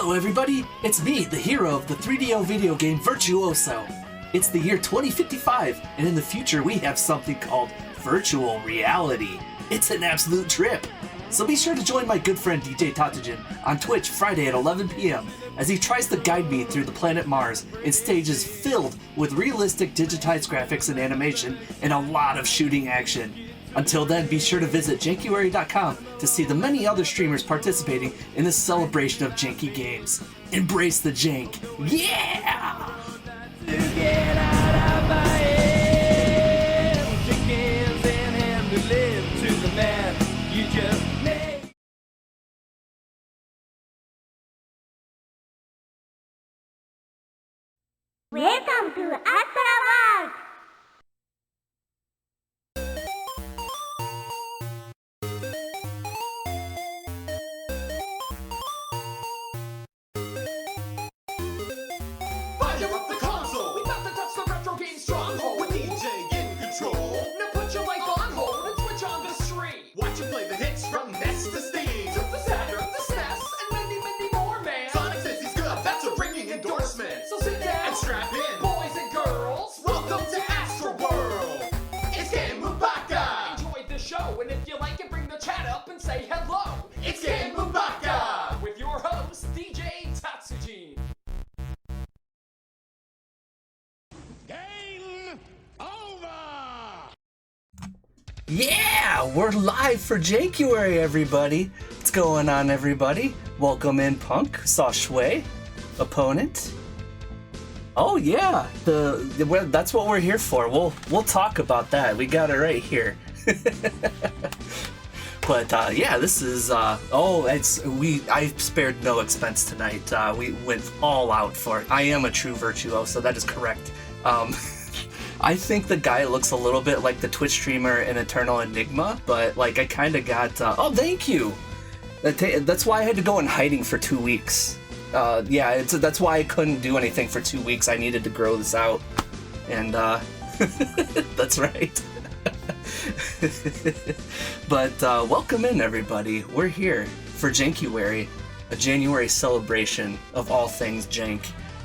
Hello everybody, it's me, the hero of the 3DO video game Virtuoso. It's the year 2055, and in the future we have something called virtual reality. It's an absolute trip. So be sure to join my good friend DJ Tatagen on Twitch Friday at 11 p.m. as he tries to guide me through the planet Mars in stages filled with realistic digitized graphics and animation and a lot of shooting action. Until then, be sure to visit jankuary.com to see the many other streamers participating in this celebration of janky games. Embrace the jank. Yeah! Get out of my head. Shake hands and hand to live to the man you just made. Welcome to Astra World! Fire up the console! We about to touch the retro game stronghold with DJ in control. Now put your life on hold and switch on the stream. Watch you play the hits from NES to Steam, to the Saturn, the SNES, and many, many more, man. Sonic says he's good. That's a ringing endorsement. So sit down and strap in, boys and girls. Welcome to Astra World. It's Game Mubaka. Enjoy the show, and if you like it, bring the chat up and say hello. It's Game Mubaka with your host DJ Tatsujin. Game over! Yeah, we're live for Jankuary, everybody. What's going on, everybody? Welcome in, Punk. Saw Shui, opponent. Oh yeah, that's what we're here for. We'll talk about that. We got it right here. But yeah, this is I spared no expense tonight. We went all out for it. I am a true virtuoso. That is correct. I think the guy looks a little bit like the Twitch streamer in Eternal Enigma, but like I kind of got. Oh, thank you. That's why I had to go in hiding for 2 weeks. Yeah, that's why I couldn't do anything for 2 weeks. I needed to grow this out, and that's right. But welcome in, everybody. We're here for Jankuary, a January celebration of all things jank.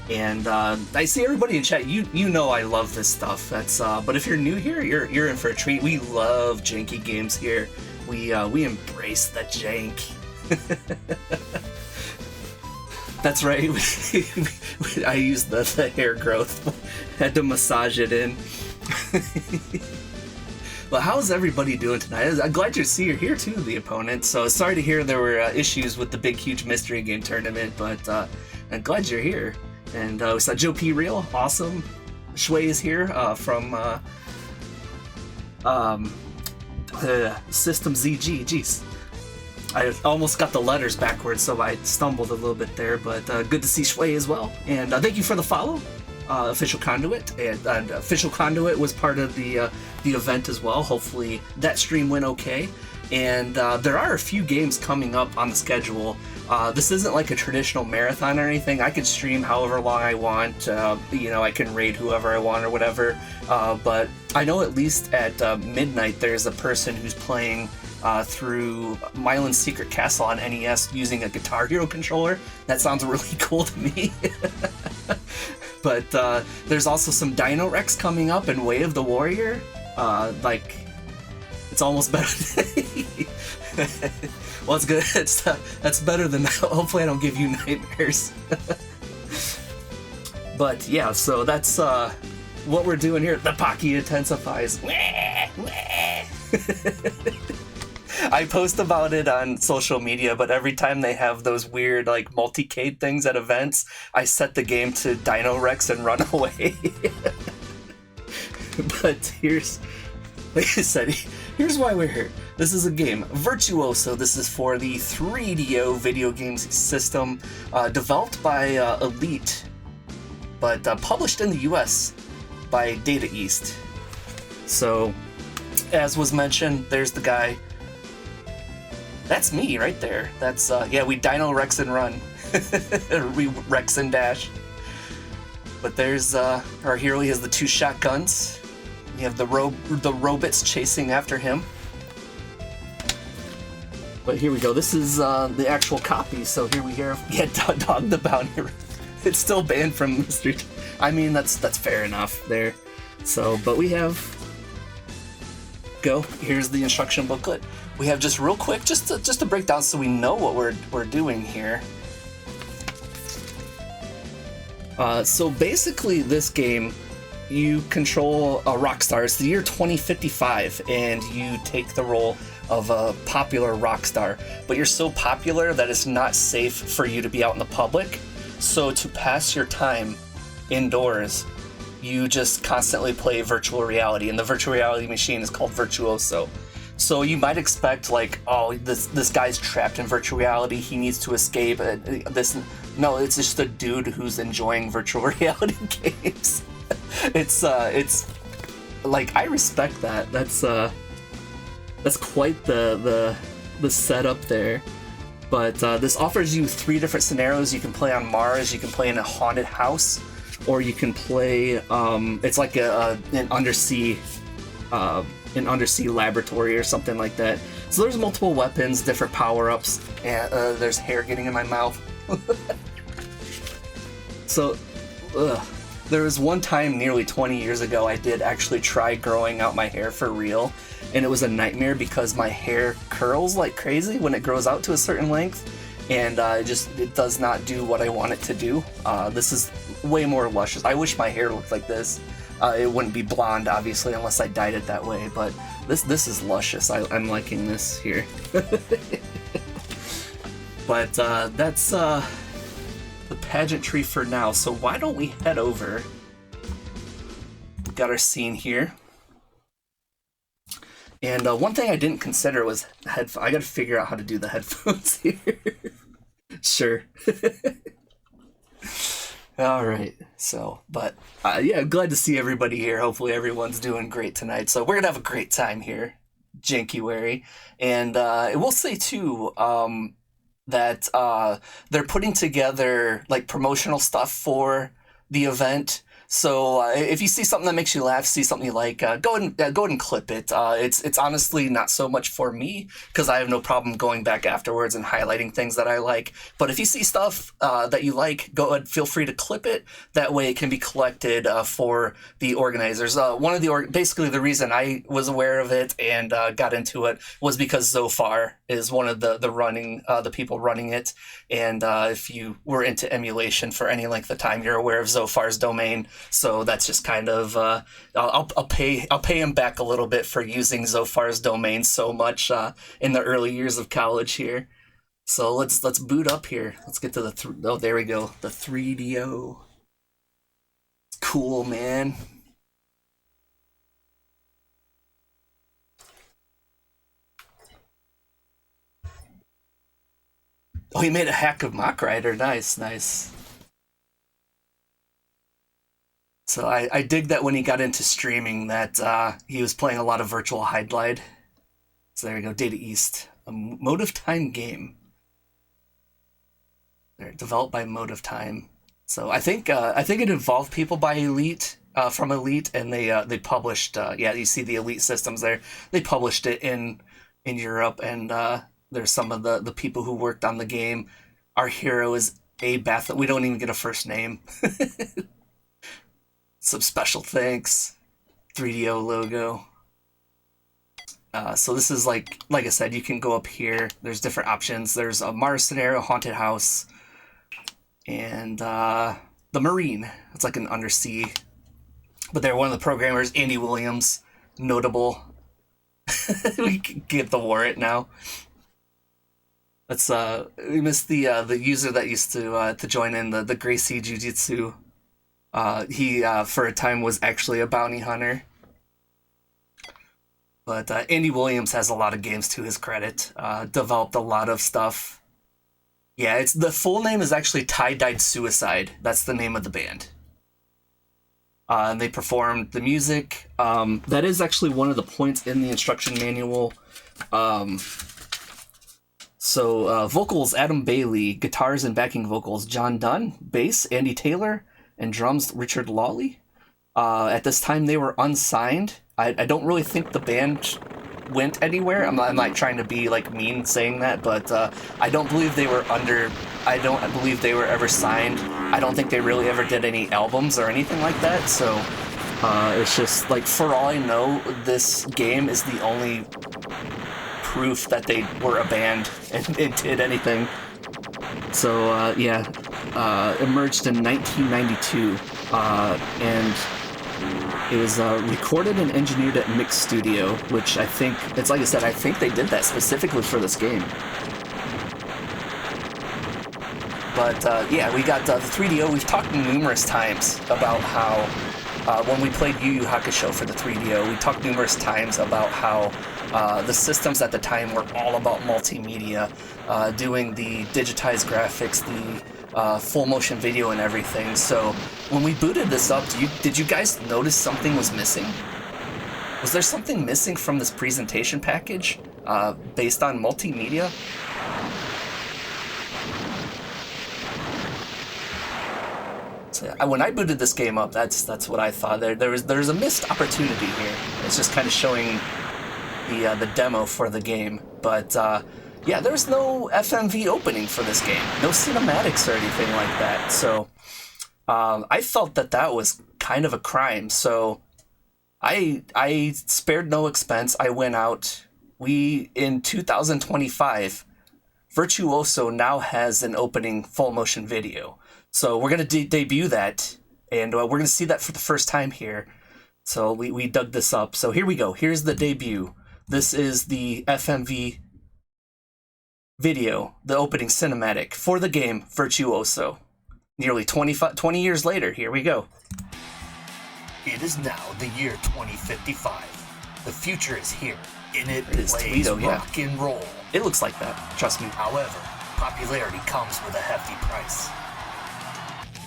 And I see everybody in chat. You know I love this stuff. That's but if you're new here, you're in for a treat. We love janky games here. We embrace the jank. That's right. I used the hair growth. Had to massage it in. Well, how's everybody doing tonight? I'm glad you're here too, the opponent. So sorry to hear there were issues with the big, huge mystery game tournament, but I'm glad you're here. And we saw Joe P. Real, awesome. Shui is here from System ZG. Jeez, I almost got the letters backwards, so I stumbled a little bit there. But good to see Shui as well. And thank you for the follow, Official Conduit. And Official Conduit was part of the event as well. Hopefully that stream went okay. And there are a few games coming up on the schedule. This isn't like a traditional marathon or anything. I can stream however long I want. I can raid whoever I want or whatever. But I know at least at midnight there's a person who's playing through Mylan's Secret Castle on NES using a Guitar Hero controller. That sounds really cool to me. But there's also some Dino Rex coming up and Way of the Warrior. It's almost better. Well, it's good. That's better than that. Hopefully I don't give you nightmares. But yeah, so that's what we're doing here. The Pocky intensifies. I post about it on social media, but every time they have those weird like multicade things at events, I set the game to Dino Rex and run away. But here's, like I said, here's why we're here. This is a game, Virtuoso. This is for the 3DO video games system, developed by Elite, but published in the US by Data East. So, as was mentioned, there's the guy. That's me right there. That's, yeah, we Dino Rex and run. We Rex and dash. But there's our hero. He has the 2 shotguns. You have the robots chasing after him. But here we go. This is the actual copy. So here we hear, yeah, Dog the Bounty. It's still banned from Mystery. I mean, that's fair enough there. So, but we have. Here's the instruction booklet. We have just real quick, just to break down so we know what we're doing here. So basically, this game, you control a rock star. It's the year 2055, and you take the role of a popular rock star. But you're so popular that it's not safe for you to be out in the public. So to pass your time indoors, you just constantly play virtual reality, and the virtual reality machine is called Virtuoso. So you might expect, like, oh, this guy's trapped in virtual reality, he needs to escape. No, it's just a dude who's enjoying virtual reality games. It's like, I respect that. That's quite the setup there. But this offers you 3 different scenarios. You can play on Mars, you can play in a haunted house, or you can play, it's like an undersea laboratory or something like that. So there's multiple weapons, different power-ups, and there's hair getting in my mouth. So, there was one time nearly 20 years ago I did actually try growing out my hair for real, and it was a nightmare because my hair curls like crazy when it grows out to a certain length, and it does not do what I want it to do. This is way more luscious. I wish my hair looked like this. It wouldn't be blonde, obviously, unless I dyed it that way, but this is luscious. I'm liking this here. But that's the pageantry for now, so why don't we head over. We've got our scene here. And one thing I didn't consider was headphones. I gotta figure out how to do the headphones here. Sure. Alright, so, but, yeah, glad to see everybody here. Hopefully everyone's doing great tonight. So we're gonna have a great time here, Jankuary. And we'll say, too, that they're putting together, like, promotional stuff for the event. So if you see something that makes you laugh, see something you like, go ahead and clip it. It's honestly not so much for me, because I have no problem going back afterwards and highlighting things that I like. But if you see stuff that you like, go ahead, feel free to clip it. That way it can be collected for the organizers. Basically the reason I was aware of it and got into it was because Zofar is one of the people running it. And if you were into emulation for any length of time, you're aware of Zofar's domain. So that's just kind of I'll pay him back a little bit for using Zofar's domain so much in the early years of college here. So let's boot up here. Let's get to the there we go, the 3DO. Cool, man. Oh, he made a hack of Mach Rider. Nice. So I dig that when he got into streaming that he was playing a lot of Virtual High Glide. So there you go, Data East, a Mode of Time game. They're developed by Mode of Time. So I think it involved people by Elite, from Elite, and they published. Yeah, you see the Elite systems there. They published it in Europe, and there's some of the people who worked on the game. Our hero is A. Bath. We don't even get a first name. Some special thanks. 3DO logo. So this is like I said, you can go up here. There's different options. There's a Mars scenario, haunted house, and the Marine. It's like an undersea. But they're one of the programmers, Andy Williams, notable. We can get the warrant now. Let's we missed the user that used to join in the Gracie Jiu-Jitsu. He for a time was actually a bounty hunter. But Andy Williams has a lot of games to his credit. Developed a lot of stuff. Yeah, the full name is actually Tie-Dyed Suicide. That's the name of the band. And they performed the music. That is actually one of the points in the instruction manual. So vocals, Adam Bailey. Guitars and backing vocals, John Dunn. Bass, Andy Taylor. And drums, Richard Lawley. At this time, they were unsigned. I don't really think the band went anywhere. I'm not trying to be like mean saying that, but I don't believe they were ever signed. I don't think they really ever did any albums or anything like that. So it's just like, for all I know, this game is the only proof that they were a band and did anything. So emerged in 1992, and it was recorded and engineered at Mix Studio, which I think, it's like I said, I think they did that specifically for this game. But we got the 3DO. We've talked numerous times about how when we played Yu Yu Hakusho for the 3DO, we talked numerous times about how the systems at the time were all about multimedia, doing the digitized graphics, the full motion video and everything. So when we booted this up, did you guys notice something was missing? Was there something missing from this presentation package based on multimedia? So, when I booted this game up, that's what I thought. There's a missed opportunity here. It's just kind of showing the demo for the game, but there was no FMV opening for this game, no cinematics or anything like that. So I felt that was kind of a crime. So I spared no expense. I went out. In 2025, Virtuoso now has an opening full motion video. So we're gonna debut that, and we're gonna see that for the first time here. So we dug this up. So here we go. Here's the debut. This is the FMV video, the opening cinematic for the game Virtuoso. Nearly 20 years later, here we go. It is now the year 2055. The future is here. In it plays Toledo, rock and roll. It looks like that, trust me. However, popularity comes with a hefty price.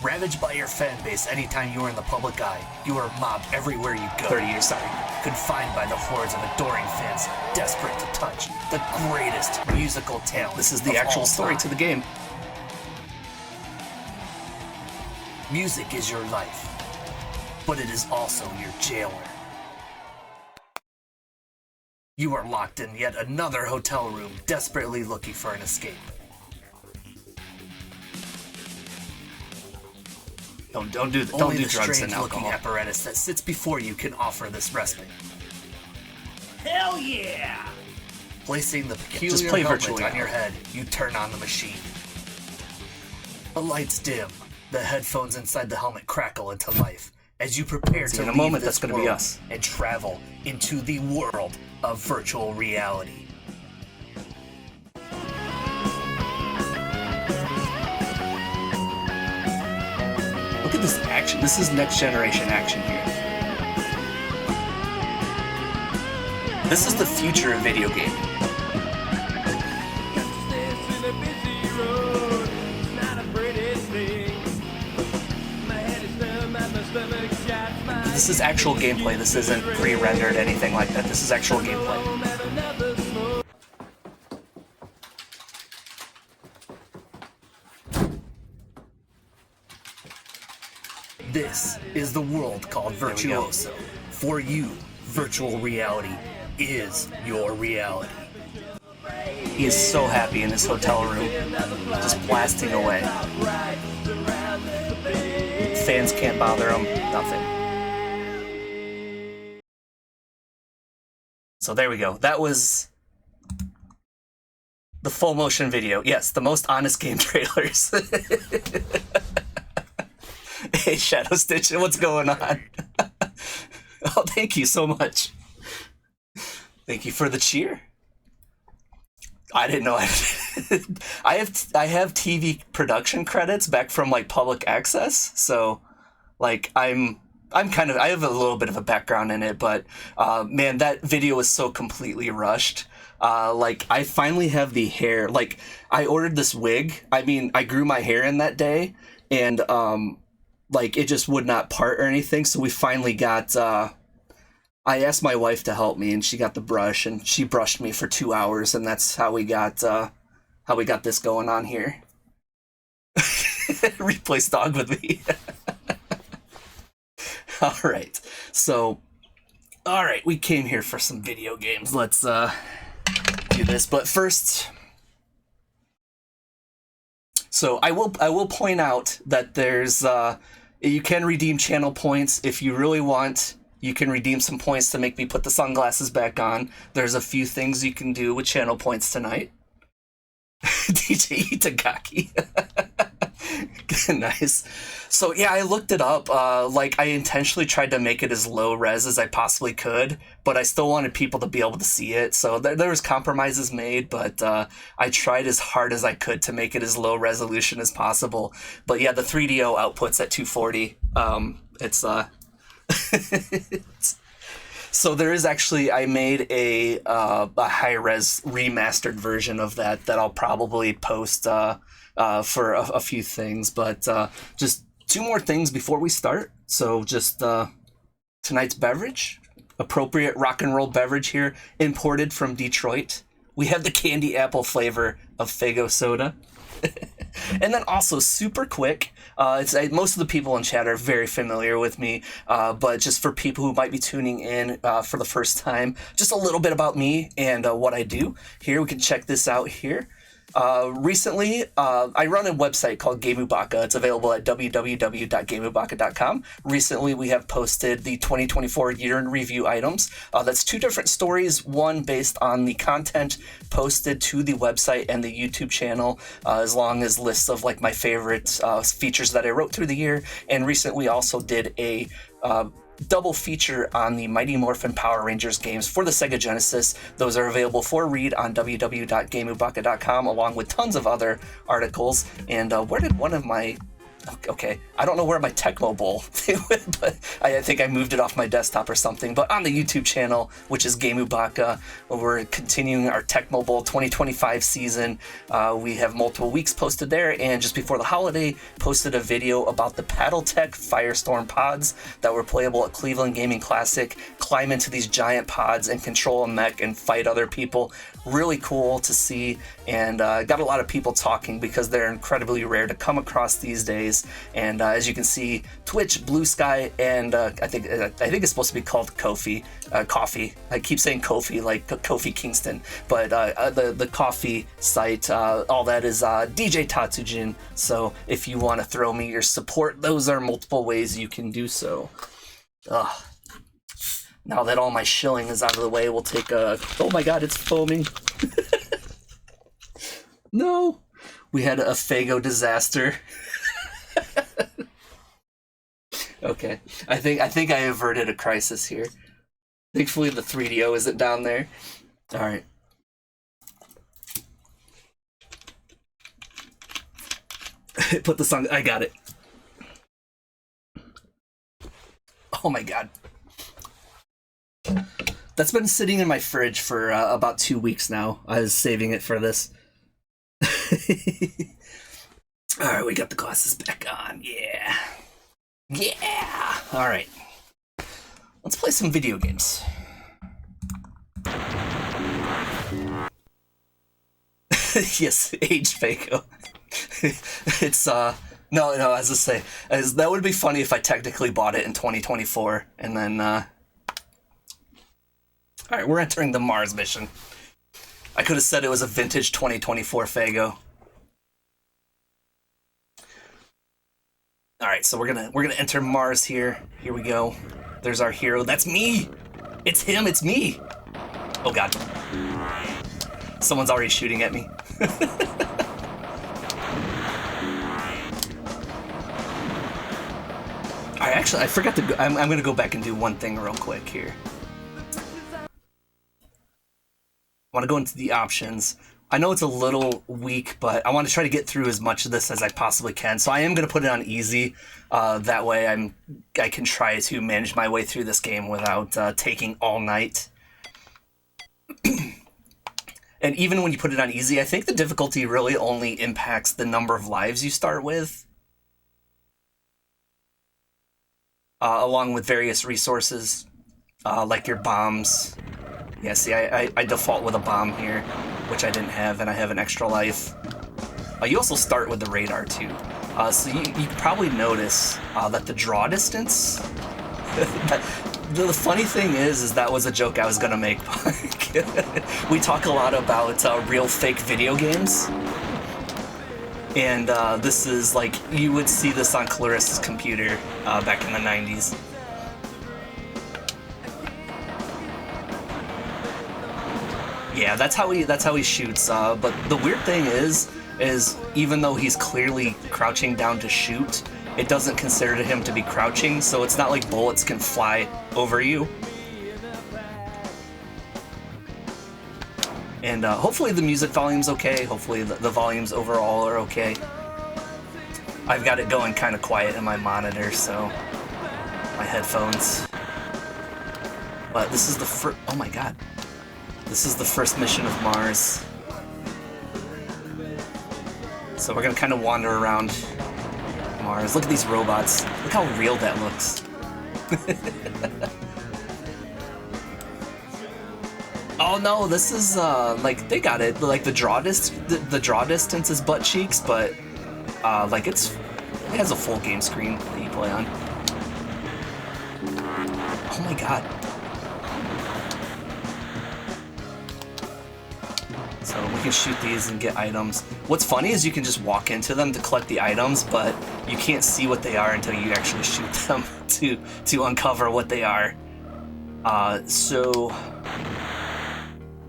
Ravaged by your fan base anytime you are in the public eye, you are mobbed everywhere you go. 30 years, sorry. Confined by the hordes of adoring fans, desperate to touch the greatest musical talent. This is the actual story to the game. Music is your life, but it is also your jailer. You are locked in yet another hotel room, desperately looking for an escape. Don't do drugs and alcohol. The apparatus that sits before you can offer this respite. Hell yeah! Placing the peculiar helmet on your head, you turn on the machine. The lights dim. The headphones inside the helmet crackle into life as you prepare to leave this world and travel into the world of virtual reality. Look at this action. This is next generation action here. This is the future of video gaming. This is actual gameplay. This isn't pre-rendered, anything like that. This is actual gameplay. This is the world called Virtuoso. For you, virtual reality is your reality. He is so happy in his hotel room, just blasting away. Fans can't bother him, nothing. So there we go. That was the full motion video. Yes, the most honest game trailers. Hey, Shadow Stitch, what's going on? Oh, thank you so much. Thank you for the cheer. I didn't know I have TV production credits back from like public access, so like I have a little bit of a background in it, but man, that video was so completely rushed. Like I finally have the hair. Like I ordered this wig. I mean, I grew my hair in that day, and like it just would not part or anything. So we finally got. I asked my wife to help me, and she got the brush, and she brushed me for 2 hours, and that's how we got this going on here. Replace dog with me. All right, so All right, we came here for some video games. Let's do this. But first, so I will point out that there's you can redeem channel points if you really want. You can redeem some points to make me put the sunglasses back on. There's a few things you can do with channel points tonight. DJ Itagaki. Nice. So yeah, I looked it up. Like I intentionally tried to make it as low res as I possibly could, but I still wanted people to be able to see it. So there was compromises made, but I tried as hard as I could to make it as low resolution as possible. But yeah, the 3DO output's at 240. So there is actually, I made a high-res remastered version of that I'll probably post for a few things. But just two more things before we start. So just tonight's beverage, appropriate rock and roll beverage here, imported from Detroit. We have the candy apple flavor of Faygo soda. And then also super quick, most of the people in chat are very familiar with me, but just for people who might be tuning in for the first time, just a little bit about me and what I do. Here, we can check this out here. Recently, I run a website called Gamubaka. It's available at www.gamubaka.com. Recently, we have posted the 2024 year in review items. That's two different stories, one based on the content posted to the website and the YouTube channel, as long as lists of like my favorite features that I wrote through the year. And recently, we also did a double feature on the Mighty Morphin Power Rangers games for the Sega Genesis. Those are available for read on www.gamubaka.com, along with tons of other articles. And where did one of my... Okay, I don't know where my Tecmo Bowl thing went, but I think I moved it off my desktop or something. But on the YouTube channel, which is Gamubaka, we're continuing our Tecmo Bowl 2025 season. We have multiple weeks posted there, and just before the holiday, posted a video about the Paddletech Firestorm pods that were playable at Cleveland Gaming Classic. Climb into these giant pods and control a mech and fight other people. Really cool to see, and got a lot of people talking because they're incredibly rare to come across these days. And as you can see, Twitch, Blue Sky, and I think it's supposed to be called Kofi. Coffee. I keep saying Kofi like Kofi Kingston, but the coffee site, all that is DJ Tatsujin. So if you want to throw me your support, those are multiple ways you can do so. Now that all my shilling is out of the way, we'll take a... Oh my god, it's foaming. No. We had a Faygo disaster. Okay. I think I averted a crisis here. Thankfully the 3DO isn't down there. Alright. Put the song... I got it. Oh my god. That's been sitting in my fridge for about 2 weeks now. I was saving it for this. Alright, we got the glasses back on. Yeah. Yeah! Alright. Let's play some video games. Yes, age Faygo. It's, no, as I say, that would be funny if I technically bought it in 2024, and then, Alright, we're entering the Mars mission. I could have said it was a vintage 2024 Faygo. Alright, so we're gonna enter Mars here. Here we go. There's our hero. That's me! It's him, it's me! Oh god. Someone's already shooting at me. I forgot to go. I'm gonna go back and do one thing real quick here. I want to go into the options. I know it's a little weak, but I want to try to get through as much of this as I possibly can. So I am going to put it on easy. That way I can try to manage my way through this game without taking all night. And even when you put it on easy, I think the difficulty really only impacts the number of lives you start with. Along with various resources, like your bombs. Yeah, see, I default with a bomb here, which I didn't have, and I have an extra life. You also start with the radar, too. So you probably notice that the draw distance... The funny thing is that was a joke I was gonna make. We talk a lot about real fake video games, and this is like, you would see this on Clarissa's computer back in the 90s. Yeah, that's how he shoots. But the weird thing is even though he's clearly crouching down to shoot, it doesn't consider him to be crouching, so it's not like bullets can fly over you. And hopefully the music volume's okay. Hopefully the volumes overall are okay. I've got it going kind of quiet in my monitor, so my headphones. But this is the first. Oh my god. This is the first mission of Mars. So we're gonna kind of wander around Mars. Look at these robots. Look how real that looks. Oh no, this is like, they got it. Like the draw distance is butt cheeks, but like it has a full game screen that you play on. Oh my god. So we can shoot these and get items. What's funny is you can just walk into them to collect the items, but you can't see what they are until you actually shoot them to uncover what they are. So...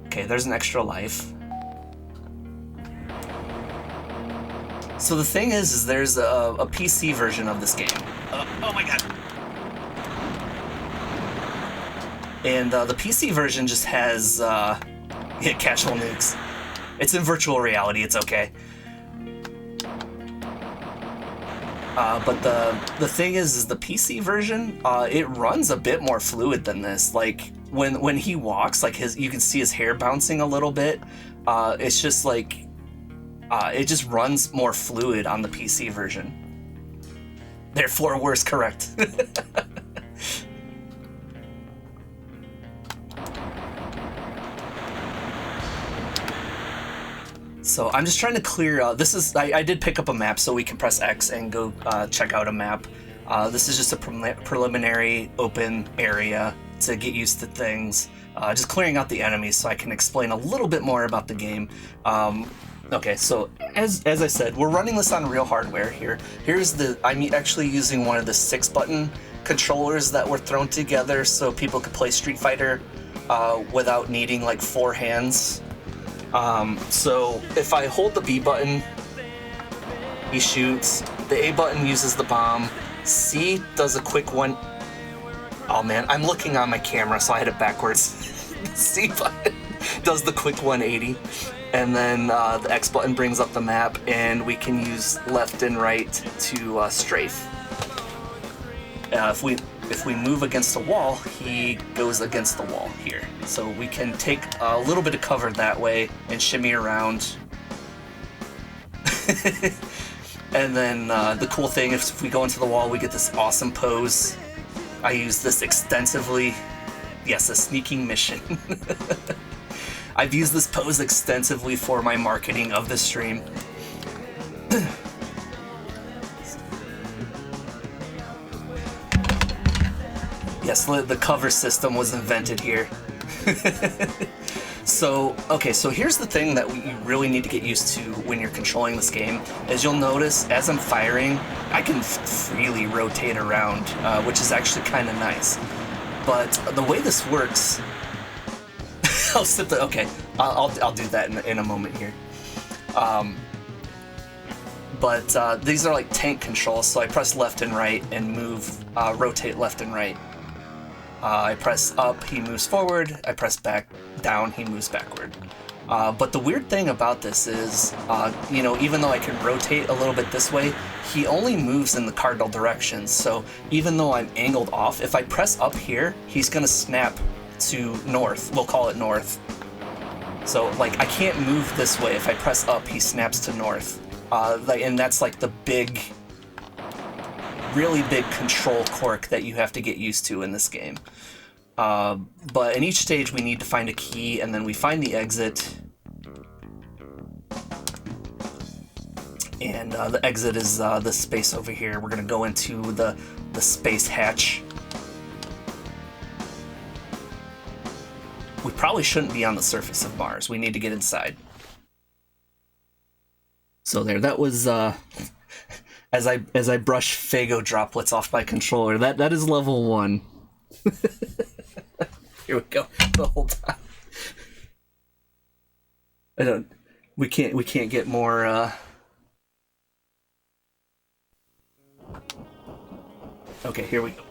Okay, there's an extra life. So the thing is there's a PC version of this game. Oh my god. And the PC version just has casual nukes. It's in virtual reality, it's okay. But the thing is the PC version, it runs a bit more fluid than this. Like when he walks, like you can see his hair bouncing a little bit. It's just like it just runs more fluid on the PC version. Therefore, worse, correct. So I'm just trying to clear. This is I did pick up a map, so we can press X and go check out a map. This is just a preliminary open area to get used to things. Just clearing out the enemies so I can explain a little bit more about the game. Okay, so as I said, we're running this on real hardware here. I'm actually using one of the 6-button controllers that were thrown together so people could play Street Fighter without needing like 4 hands. So if I hold the B button, he shoots. The A button uses the bomb. C does a quick one. Oh man, I'm looking on my camera, so I had it backwards. The C button does the quick 180. And then the X button brings up the map, and we can use left and right to strafe. If we move against a wall, he goes against the wall here. So we can take a little bit of cover that way and shimmy around. And then the cool thing, if we go into the wall, we get this awesome pose. I use this extensively. Yes, a sneaking mission. I've used this pose extensively for my marketing of the stream. Yes, the cover system was invented here. So here's the thing that you really need to get used to when you're controlling this game, is you'll notice as I'm firing, I can freely rotate around, which is actually kind of nice. But the way this works, I'll do that in a moment here. But these are like tank controls, so I press left and right and move, rotate left and right. I press up, he moves forward. I press back down, he moves backward. But the weird thing about this is, even though I can rotate a little bit this way, he only moves in the cardinal directions. So even though I'm angled off, if I press up here, he's gonna snap to north. We'll call it north. So like I can't move this way. If I press up, he snaps to north. And that's like the really big control quirk that you have to get used to in this game. But in each stage we need to find a key, and then we find the exit. And the exit is this space over here. We're gonna go into the space hatch. we probably shouldn't be on the surface of Mars. We need to get inside. So there, that was as I brush Fago droplets off my controller. That is level 1. Here we go. The whole time. We can't get more. Okay, here we go.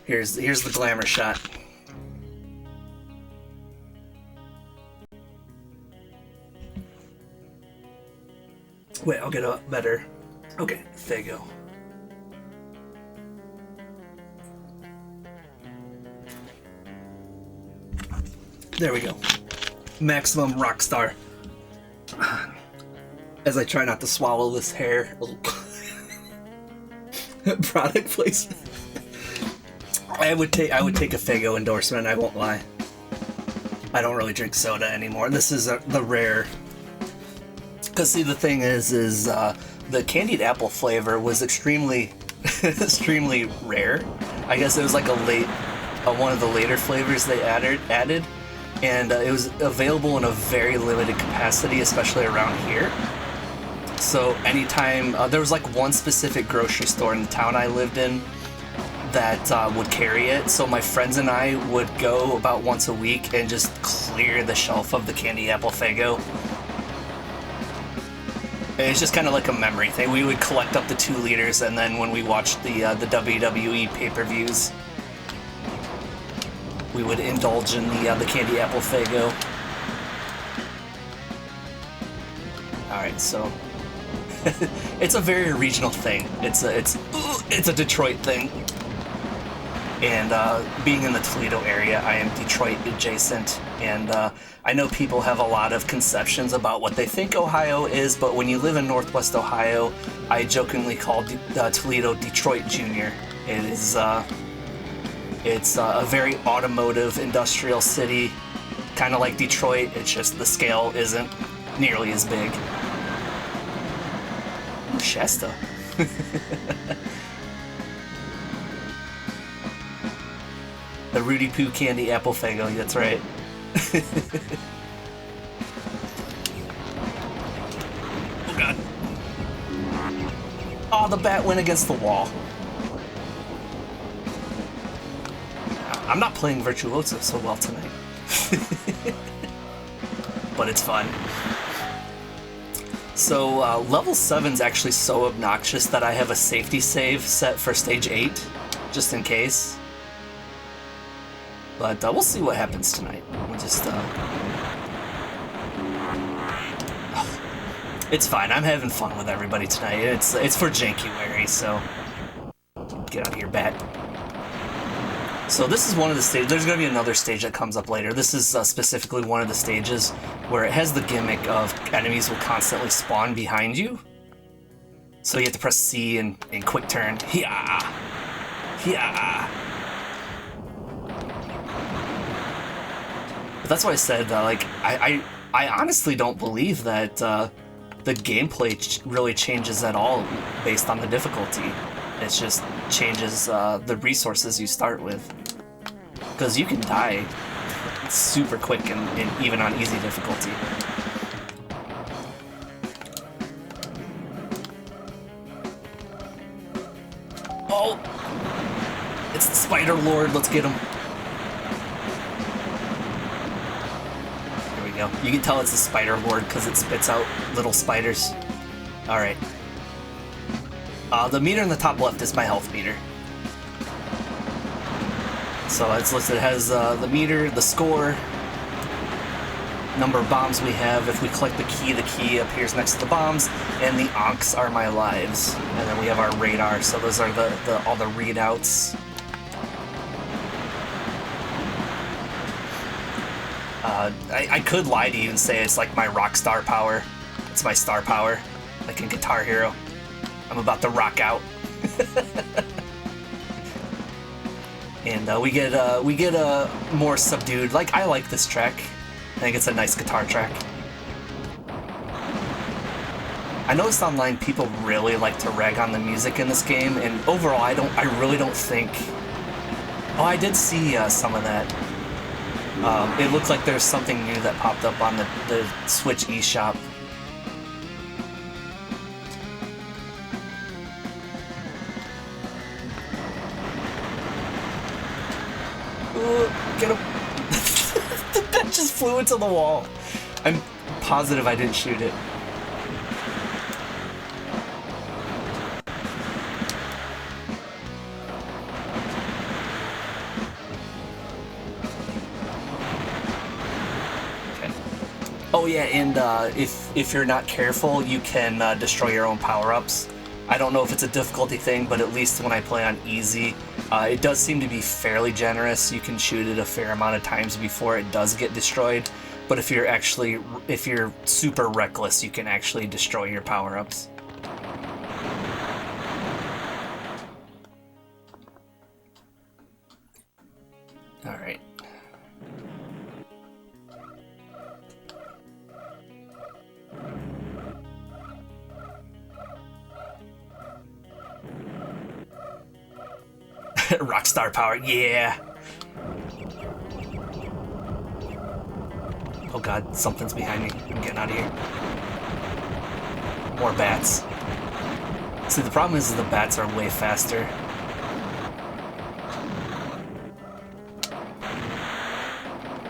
Here's the glamour shot. Wait, I'll get a better. Okay, Fago. There we go. Maximum rock star. As I try not to swallow this hair. Product placement. I would take a Fago endorsement, I won't lie. I don't really drink soda anymore. This is the rare. Because see, the thing is the candied apple flavor was extremely extremely rare. I guess it was like one of the later flavors they added, and it was available in a very limited capacity, especially around here. So anytime there was like one specific grocery store in the town I lived in that would carry it, so my friends and I would go about once a week and just clear the shelf of the candy apple Fago. It's just kind of like a memory thing. We would collect up to 2 liters, and then when we watched the WWE pay-per-views, we would indulge in the candy apple Fago. All right, so it's a very regional thing. It's a Detroit thing, and being in the Toledo area, I am Detroit adjacent, and I know people have a lot of conceptions about what they think Ohio is, but when you live in Northwest Ohio, I jokingly call Toledo Detroit Junior. It is it's a very automotive industrial city, kind of like Detroit. It's just the scale isn't nearly as big. Ooh, Shasta. The Rudy Poo candy apple Fago, that's right. Oh god. Oh, the bat went against the wall. I'm not playing Virtuoso so well tonight. But it's fun. So, level 7's actually so obnoxious that I have a safety save set for stage 8, just in case. But we'll see what happens tonight. We'll just, it's fine. I'm having fun with everybody tonight. It's for Jankuary, so get out of here, bat. So this is one of the stages. There's going to be another stage that comes up later. This is specifically one of the stages where it has the gimmick of enemies will constantly spawn behind you. So you have to press C and quick turn. Hiya! Hiya! But that's why I said, like, I honestly don't believe that the gameplay really changes at all based on the difficulty. It just changes the resources you start with. Because you can die super quick and even on easy difficulty. Oh! It's the Spider Lord, let's get him. There we go. You can tell it's the Spider Lord because it spits out little spiders. Alright. The meter in the top left is my health meter. So it's listed, it has the meter, the score, number of bombs we have. If we click the key appears next to the bombs, and the onks are my lives. And then we have our radar, so those are all the readouts. I could lie to you and say it's like my rock star power. It's my star power, like in Guitar Hero. I'm about to rock out. And we get a more subdued. Like, I like this track. I think it's a nice guitar track. I noticed online people really like to rag on the music in this game, and overall I really don't think. Oh, I did see some of that. It looks like there's something new that popped up on the Switch eShop. Ooh, get him! That just flew into the wall. I'm positive I didn't shoot it. Oh yeah, and if you're not careful, you can destroy your own power-ups. I don't know if it's a difficulty thing, but at least when I play on easy, it does seem to be fairly generous. You can shoot it a fair amount of times before it does get destroyed. But if you're super reckless, you can actually destroy your power-ups. All right. Rockstar power, yeah. Oh god, something's behind me. I'm getting out of here. More bats. See, the problem is the bats are way faster.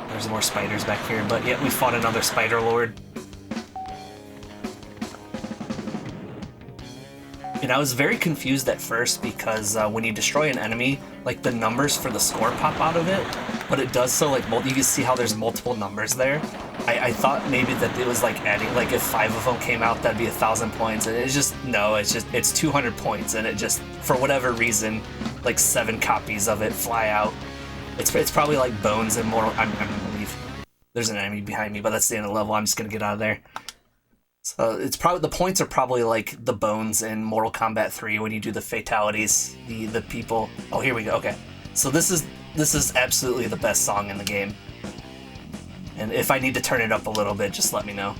There's more spiders back here, but yeah, we fought another spider lord. And I was very confused at first because when you destroy an enemy, like the numbers for the score pop out of it, but it does so like you can see how there's multiple numbers there. I thought maybe that it was like adding, like if 5 of them came out, that'd be 1,000 points, and it's just no, it's 200 points, and it just for whatever reason, like 7 copies of it fly out. It's probably like bones and Mortal. I'm gonna leave. There's an enemy behind me, but that's the end of the level. I'm just gonna get out of there. So it's probably the points are probably like the bones in Mortal Kombat 3 when you do the fatalities, the people. Oh, here we go. Okay, so this is absolutely the best song in the game. And if I need to turn it up a little bit, just let me know.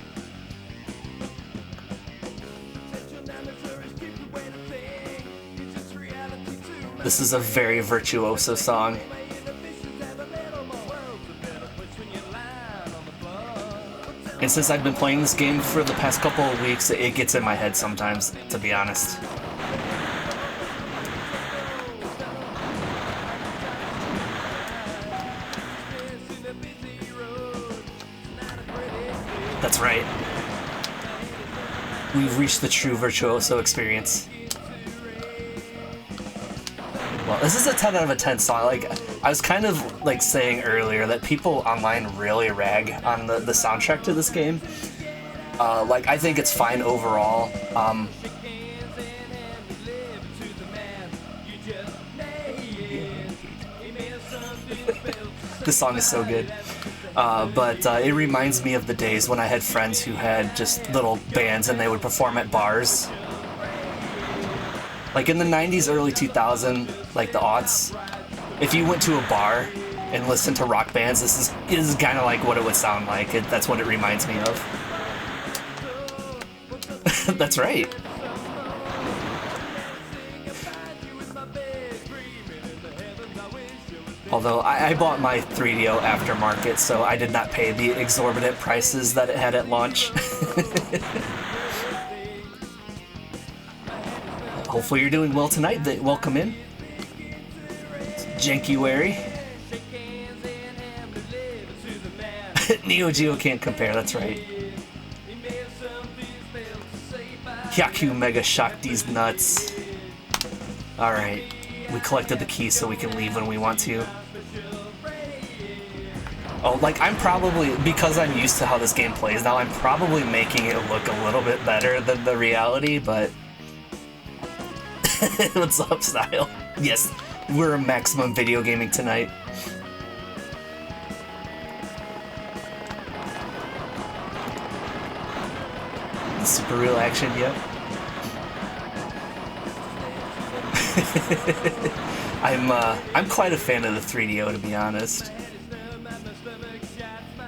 This is a very Virtuoso song. And since I've been playing this game for the past couple of weeks, it gets in my head sometimes, to be honest. That's right. We've reached the true Virtuoso experience. Well, this is a 10 out of 10 song. Like, I was kind of like saying earlier that people online really rag on the soundtrack to this game. Like, I think it's fine overall. This song is so good. But it reminds me of the days when I had friends who had just little bands and they would perform at bars. Like in the 90s, early 2000s, like the aughts, if you went to a bar and listened to rock bands, this is kind of like what it would sound like. That's what it reminds me of. That's right. Although I bought my 3DO aftermarket, so I did not pay the exorbitant prices that it had at launch. Hopefully you're doing well tonight. Welcome in. Jankuary. Neo Geo can't compare, that's right. Hyaku Mega shocked these nuts. Alright. We collected the key so we can leave when we want to. Oh, like I'm probably, because I'm used to how this game plays now, I'm probably making it look a little bit better than the reality, but... What's up, Style? Yes, we're maximum video gaming tonight. Super real action, yep. I'm quite a fan of the 3DO, to be honest.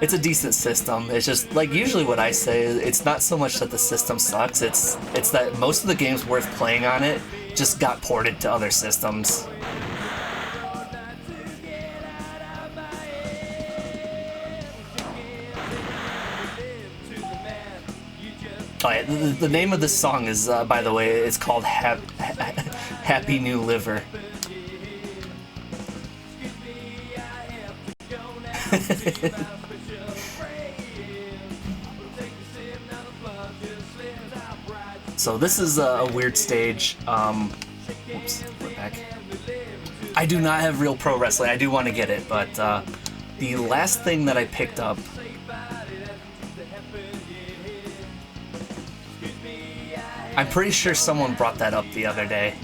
It's a decent system. It's just like usually what I say is it's not so much that the system sucks, it's that most of the games worth playing on it just got ported to other systems. the name of this song is, by the way, it's called Happy New Liver. So this is a weird stage. Whoops, we're back. I do not have Real Pro Wrestling. I do want to get it, but the last thing that I picked up. I'm pretty sure someone brought that up the other day.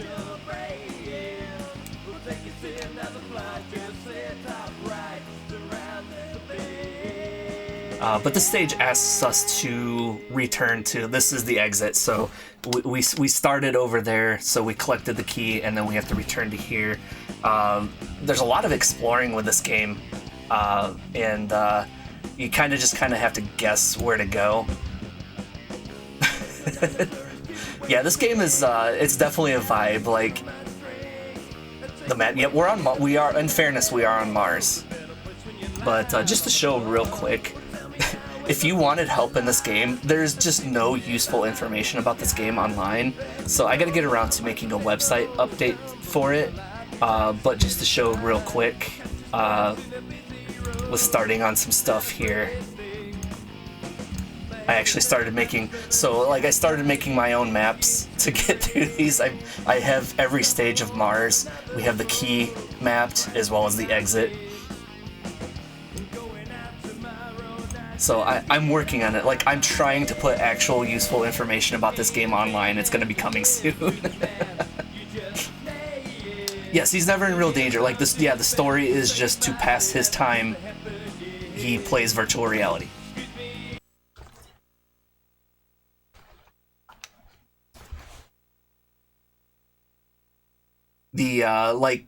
But the stage asks us to return to, this is the exit, so we started over there, so we collected the key, and then we have to return to here. There's a lot of exploring with this game, and you kind of have to guess where to go. Yeah, this game is, it's definitely a vibe, like, the map, yeah, we are, in fairness, we are on Mars. But just to show real quick, if you wanted help in this game, there's just no useful information about this game online. So I gotta get around to making a website update for it. But just to show real quick, was starting on some stuff here. I actually started making, I started making my own maps to get through these. I have every stage of Mars. We have the key mapped as well as the exit. So I'm working on it. Like, I'm trying to put actual useful information about this game online. It's gonna be coming soon. Yes, he's never in real danger. Like this, yeah, the story is just to pass his time. He plays virtual reality. The I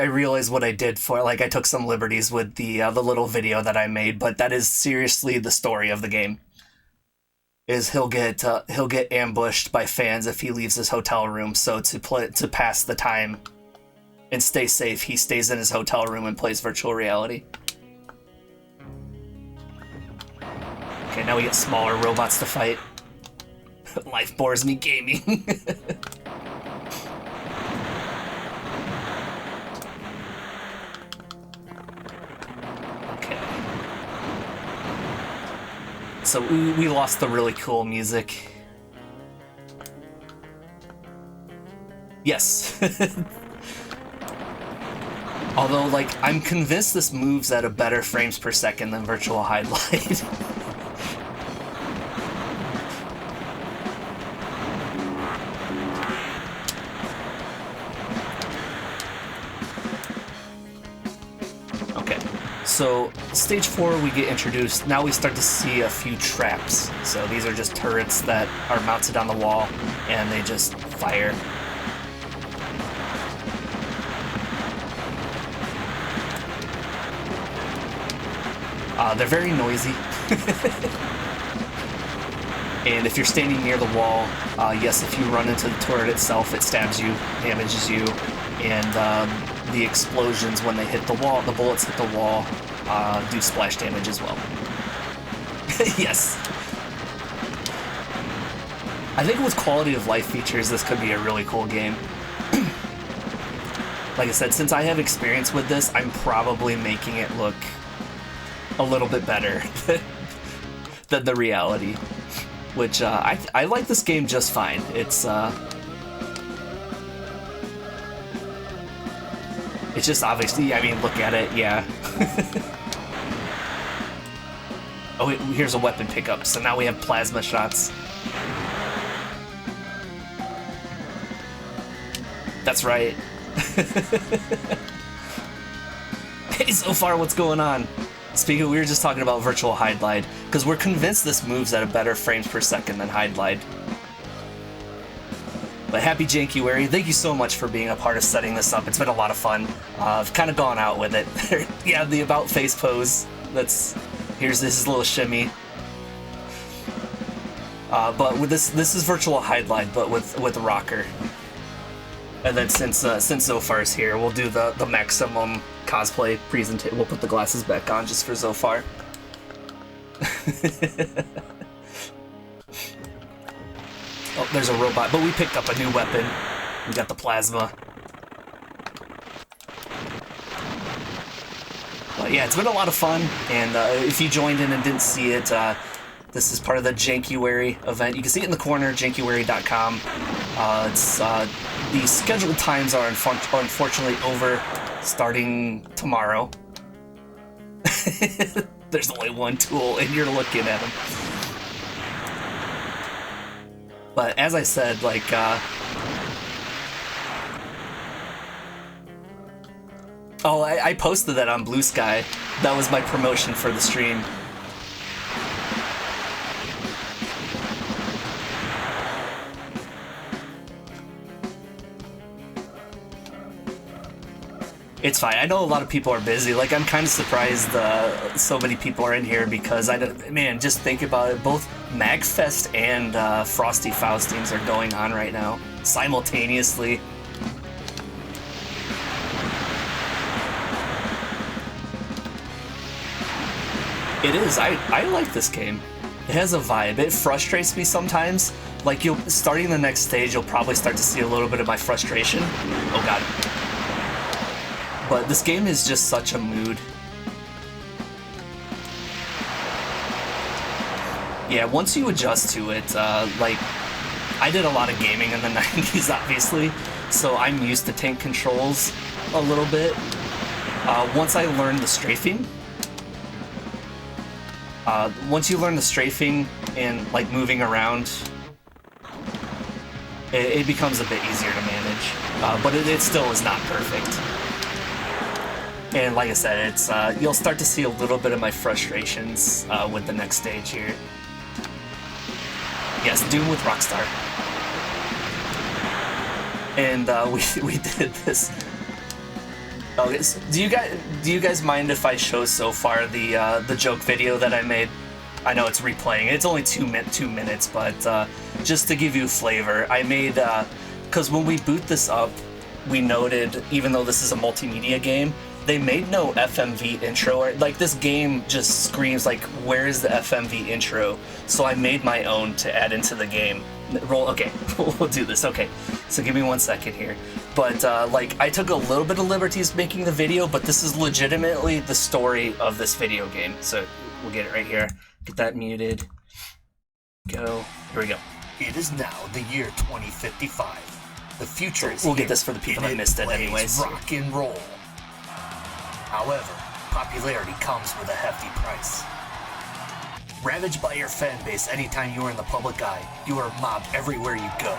realized what I did for, like, I took some liberties with the little video that I made, but that is seriously the story of the game. Is he'll get ambushed by fans if he leaves his hotel room. So to pass the time and stay safe, he stays in his hotel room and plays virtual reality. Okay, now we get smaller robots to fight. Life bores me gaming. So we lost the really cool music. Yes. Although, like, I'm convinced this moves at a better frames per second than Virtual Highlight. Okay. So, stage 4, we get introduced. Now we start to see a few traps. So these are just turrets that are mounted on the wall, and they just fire. They're very noisy. And if you're standing near the wall, yes, if you run into the turret itself, it stabs you, damages you, and the explosions when they hit the wall, the bullets hit the wall, do splash damage as well. Yes. I think with quality of life features, this could be a really cool game. Like I said, since I have experience with this, I'm probably making it look a little bit better than the reality. Which, I like this game just fine. It's just obviously, I mean, look at it, yeah. Oh, here's a weapon pickup, so now we have plasma shots. That's right. Hey, so far, what's going on? Speaking of, we were just talking about Virtual Highlight, because we're convinced this moves at a better frames per second than Highlight. But happy Jankuary, thank you so much for being a part of setting this up. It's been a lot of fun. I've kind of gone out with it. Yeah, the about face pose. Here's this little shimmy. But with this is Virtual Highlight, but with Rocker. And then since Zophar's here, we'll do the maximum cosplay presentation. We'll put the glasses back on just for Zophar. Oh, there's a robot, but we picked up a new weapon. We got the plasma. But yeah, it's been a lot of fun, and if you joined in and didn't see it, this is part of the Jankuary event. You can see it in the corner, jankuary.com. The scheduled times are unfortunately over, starting tomorrow. There's only one tool, and you're looking at them. But as I said, like, oh, I posted that on Blue Sky. That was my promotion for the stream. It's fine. I know a lot of people are busy. Like, I'm kind of surprised so many people are in here because, man, just think about it. Both MagFest and Frosty Faustines are going on right now, simultaneously. It is. I like this game. It has a vibe. It frustrates me sometimes. Like, starting the next stage, you'll probably start to see a little bit of my frustration. Oh, God. But this game is just such a mood. Yeah, once you adjust to it, like, I did a lot of gaming in the 90s, obviously, so I'm used to tank controls a little bit. Once I learned the strafing, once you learn the strafing and, like, moving around, it becomes a bit easier to manage. But it still is not perfect. And like I said, it's you'll start to see a little bit of my frustrations with the next stage here. Yes, Doom with Rockstar. And we did this. Oh, do you guys mind if I show so far the joke video that I made? I know it's replaying. It's only 2 minutes, but just to give you flavor, I made because when we boot this up, we noted, even though this is a multimedia game, they made no FMV intro. Like, this game just screams, like, where is the FMV intro? So I made my own to add into the game. Okay, we'll do this. Okay, so give me 1 second here. But, like, I took a little bit of liberties making the video, but this is legitimately the story of this video game. So we'll get it right here. Get that muted. Go. Here we go. It is now the year 2055. The future is We'll here, get this for the people that and missed it plays anyways. Rock and roll. However, popularity comes with a hefty price. Ravaged by your fan base anytime you are in the public eye, you are mobbed everywhere you go.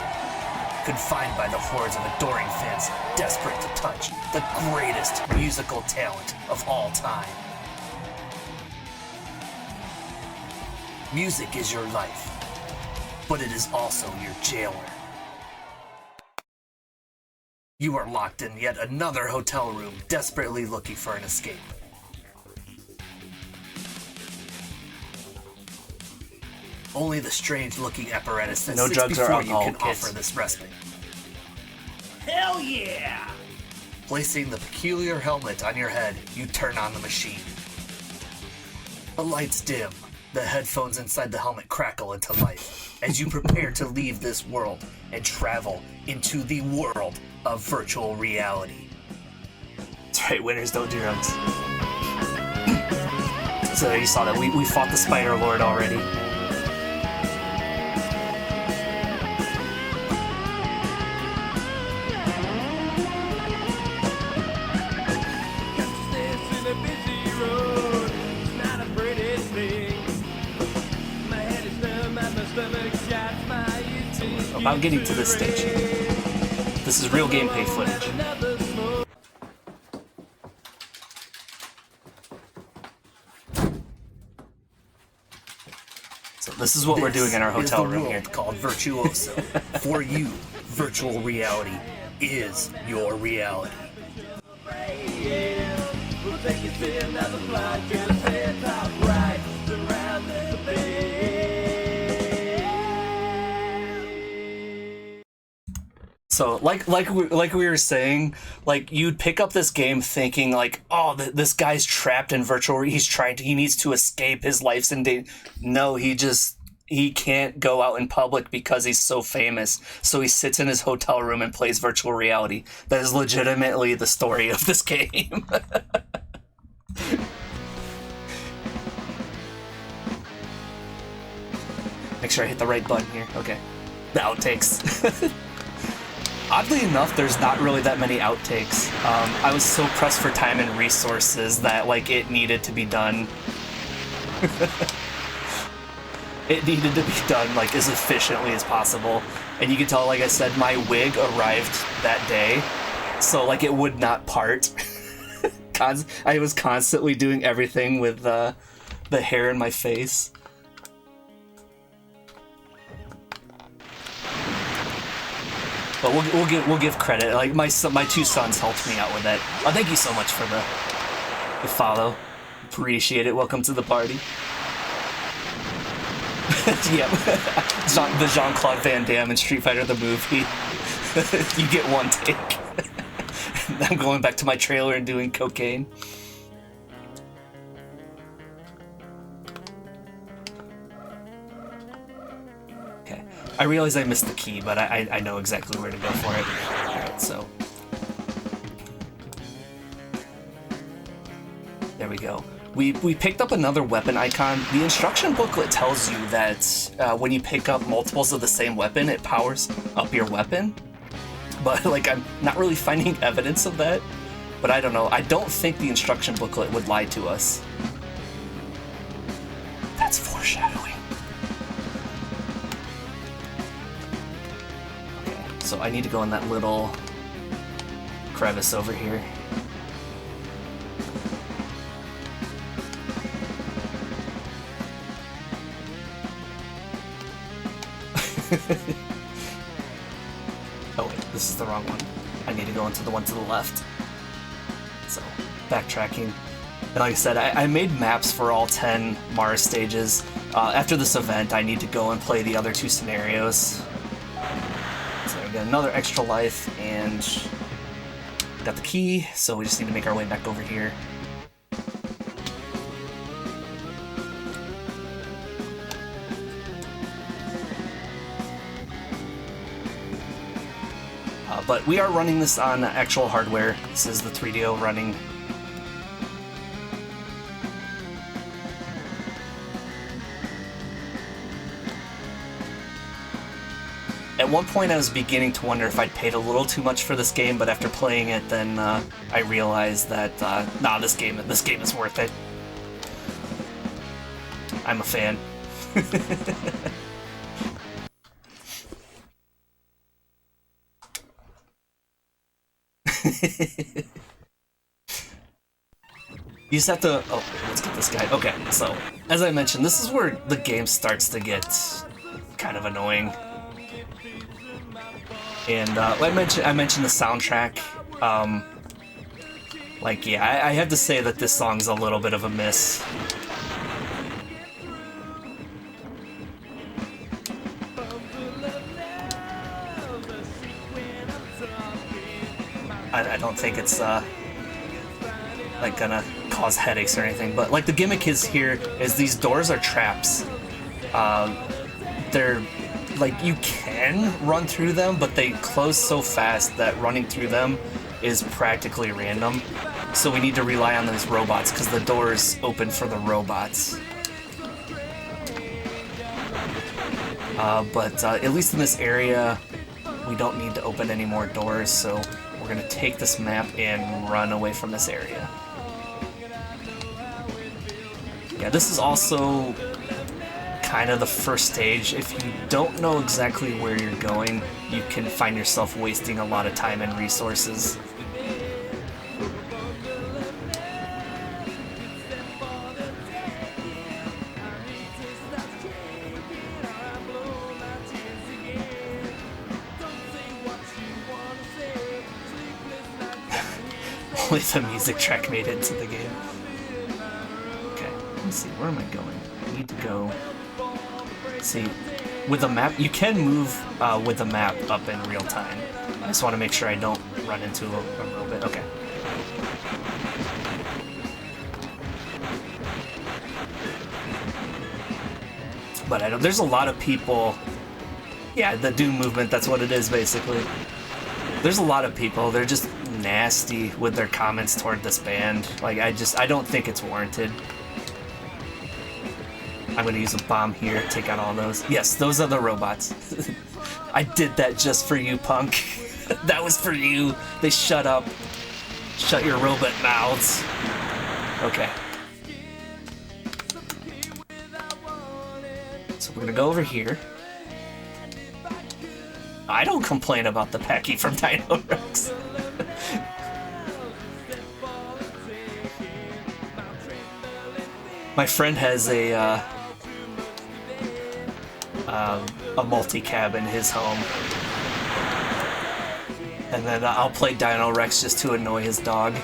Confined by the hordes of adoring fans desperate to touch the greatest musical talent of all time. Music is your life, but it is also your jailer. You are locked in yet another hotel room, desperately looking for an escape. Only the strange-looking apparatus that No sits drugs or before you alcohol, can kids. offer this respite. Hell yeah! Placing the peculiar helmet on your head, you turn on the machine. The lights dim, the headphones inside the helmet crackle into life as you prepare to leave this world and travel into the world of virtual reality. That's right, winners don't do drugs. So you saw that we fought the Spider Lord already. About getting to this stage. This is real gameplay footage. So this is what we're doing in our hotel room here. This is the world called Virtuoso. For you, virtual reality is your reality. So, like we were saying, like, you'd pick up this game thinking, like, oh, this guy's trapped in virtual. He needs to escape. His life's in danger. No, he just he can't go out in public because he's so famous. So he sits in his hotel room and plays virtual reality. That is legitimately the story of this game. Make sure I hit the right button here. Okay. The outtakes. Oddly enough, there's not really that many outtakes. I was so pressed for time and resources that, like, it needed to be done. It needed to be done, like, as efficiently as possible. And you can tell, like I said, my wig arrived that day, so, like, it would not part. I was constantly doing everything with the hair in my face. But we'll give credit. Like, my two sons helped me out with it. Oh, thank you so much for the follow. Appreciate it. Welcome to the party. Yep. The Jean-Claude Van Damme in Street Fighter the movie. You get one take. I'm going back to my trailer and doing cocaine. Okay. I realize I missed the key, but I know exactly where to go for it. Alright, so. There we go. We picked up another weapon icon. The instruction booklet tells you that when you pick up multiples of the same weapon, it powers up your weapon. But, like, I'm not really finding evidence of that. But I don't know. I don't think the instruction booklet would lie to us. That's foreshadowing. Okay, so I need to go in that little crevice over here. Oh wait, this is the wrong one. I need to go into the one to the left. So, backtracking. And like I said, I made maps for all 10 Mars stages. After this event, I need to go and play the other 2 scenarios. So we got another extra life, and got the key, so we just need to make our way back over here. But we are running this on actual hardware. This is the 3DO running. At one point I was beginning to wonder if I'd paid a little too much for this game, but after playing it, then I realized that, nah, this game is worth it. I'm a fan. You just have to... Oh, let's get this guy. Okay, so, as I mentioned, this is where the game starts to get kind of annoying. And, I mentioned the soundtrack. Like, yeah, I have to say that this song's a little bit of a miss. I don't think it's, like, gonna cause headaches or anything, but, like, the gimmick is here is these doors are traps. They're, like, you can run through them, but they close so fast that running through them is practically random. So we need to rely on those robots, because the doors open for the robots. But at least in this area, we don't need to open any more doors, so we're going to take this map and run away from this area. Yeah, this is also kind of the first stage. If you don't know exactly where you're going, you can find yourself wasting a lot of time and resources. Only the music track made it into the game. Okay, let me see, where am I going? I need to go... See, with the map, you can move with the map up in real time. I just want to make sure I don't run into a robot. Okay. but I don't. There's a lot of people. Yeah, the Doom movement. That's what it is, basically. There's a lot of people. They're just nasty with their comments toward this band. Like, I don't think it's warranted. I'm gonna use a bomb here. Take out all those. Yes, those are the robots. I did that just for you, punk. That was for you. They shut up. Shut your robot mouths. Okay. So we're gonna go over here. I don't complain about the Pecky from Dino Rex. My friend has a multi-cab in his home. And then I'll play Dino Rex just to annoy his dog.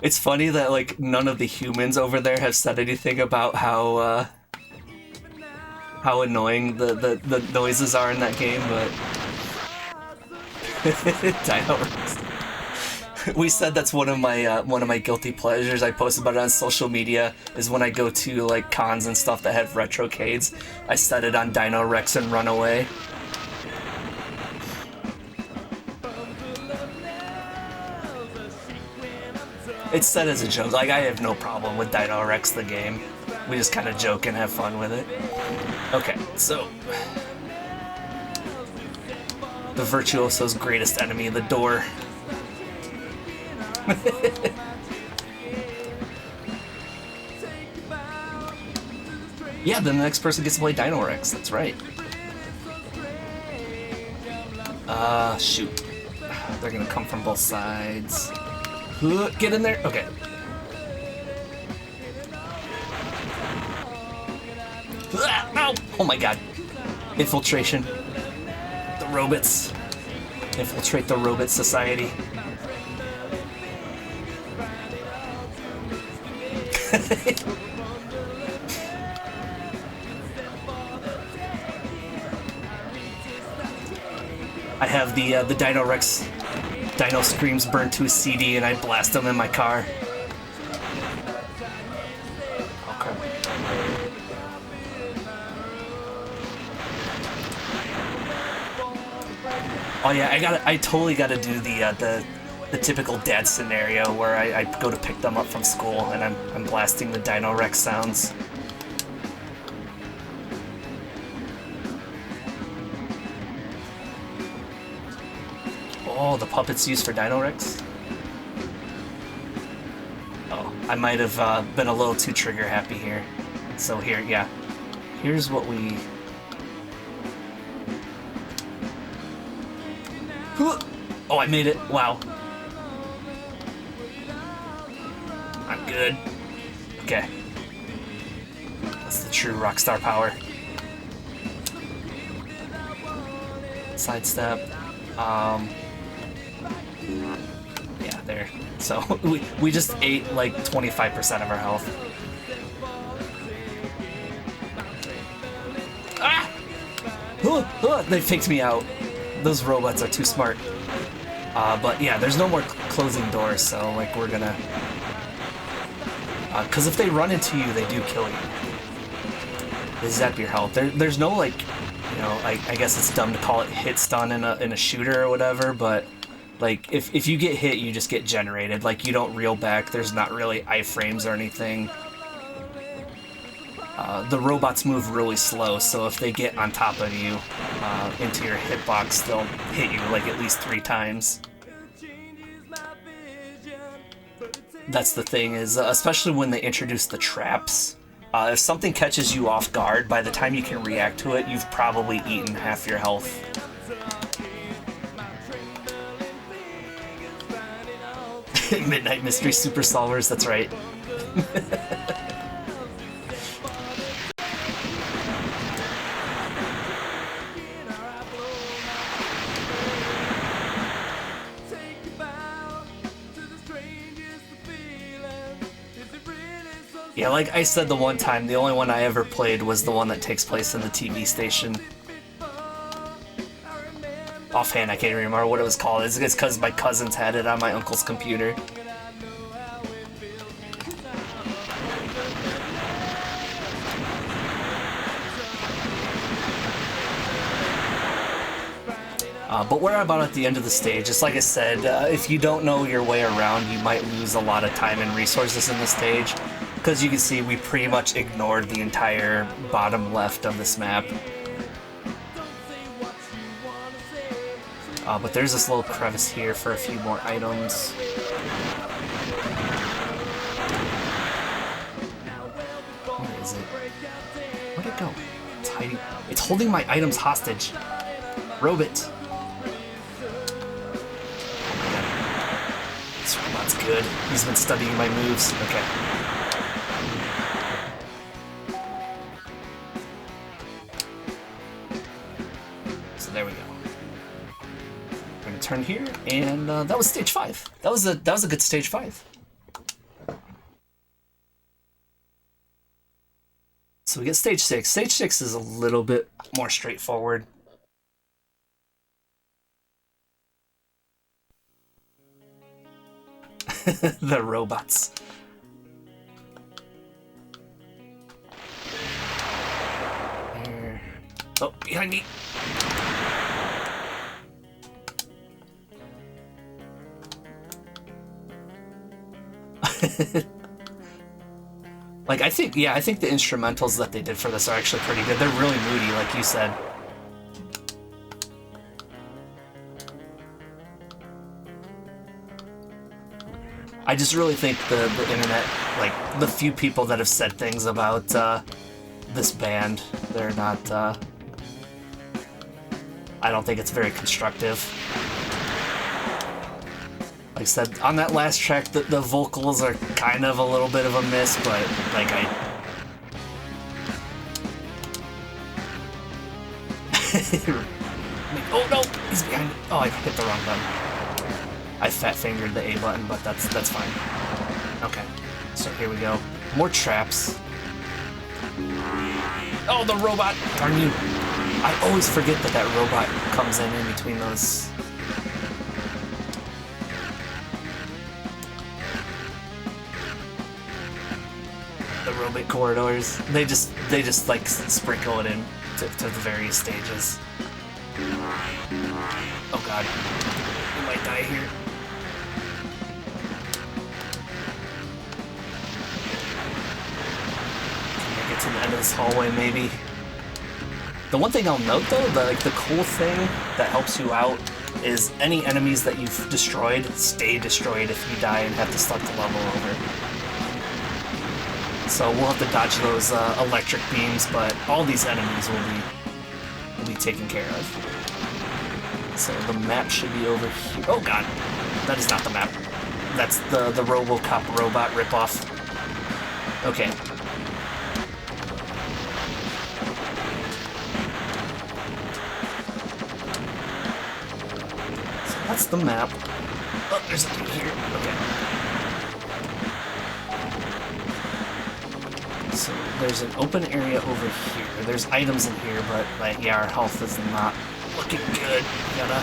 It's funny that, like, none of the humans over there have said anything about how annoying the noises are in that game, but... Dino Rex. We said that's one of my guilty pleasures. I post about it on social media, is when I go to, like, cons and stuff that have retrocades, I set it on Dino Rex and run away. It's said as a joke. Like, I have no problem with Dino Rex the game. We just kind of joke and have fun with it. Okay, so... the Virtuoso's greatest enemy, the door. Yeah, then the next person gets to play Dino Rex. That's right. Shoot. They're gonna come from both sides. Get in there. Okay. Ow! Oh my god. Infiltration. The robots. Infiltrate the robot society. I have the Dino Rex Dino Screams burned to a CD and I blast them in my car. Okay. Oh yeah, I totally gotta do the typical dad scenario where I go to pick them up from school and I'm blasting the Dino Rex sounds. Oh, the puppets used for Dino Rex? Oh, I might have been a little too trigger happy here. So here, yeah. Here's what we... Oh, I made it. Wow. I'm good. Okay. That's the true Rockstar power. Sidestep. Yeah, there. So, we just ate like 25% of our health. Ah! They faked me out. Those robots are too smart. But yeah, there's no more closing doors, so like we're gonna... Because if they run into you, they do kill you. They zap your health. There's no like, you know, I guess it's dumb to call it hit stun in a shooter or whatever, but like if you get hit, you just get generated. Like you don't reel back. There's not really iframes or anything. The robots move really slow, so if they get on top of you into your hitbox, they'll hit you like at least 3 times. That's the thing, is especially when they introduce the traps. If something catches you off guard, by the time you can react to it, you've probably eaten half your health. Midnight Mystery Super Solvers, that's right. Yeah, like I said the one time, the only one I ever played was the one that takes place in the TV station. Offhand, I can't even remember what it was called. It's because my cousins had it on my uncle's computer. But we're about at the end of the stage. It's like I said, if you don't know your way around, you might lose a lot of time and resources in the stage. Because you can see we pretty much ignored the entire bottom left of this map. But there's this little crevice here for a few more items. Where is it? Where'd it go? It's hiding. It's holding my items hostage. Robot. This robot's good. He's been studying my moves. Okay. So there we go. We're gonna turn here, and that was stage 5. That was a good stage 5. So we get stage 6. Stage 6 is a little bit more straightforward. The robots. There. Oh, behind me. Like, I think the instrumentals that they did for this are actually pretty good. They're really moody, like you said. I just really think the internet, like, the few people that have said things about this band, they're not, I don't think it's very constructive. Like I said, on that last track, the vocals are kind of a little bit of a miss, but, like, oh no, he's behind me. Oh, I hit the wrong button. I fat-fingered the A button, but that's fine. Okay, so here we go. More traps. Oh, the robot! Darn you. I always forget that robot comes in between those. The robot corridors. They just like sprinkle it in to the various stages. Oh god. We might die here. To the end of this hallway, maybe. The one thing I'll note, though, the cool thing that helps you out is any enemies that you've destroyed stay destroyed if you die and have to start the level over. So we'll have to dodge those electric beams, but all these enemies will be taken care of. So the map should be over here. Oh god, that is not the map. That's the RoboCop robot ripoff. Okay. That's the map. Oh, there's a dude here. Okay. So there's an open area over here. There's items in here, but like, yeah, our health is not looking good. We gotta.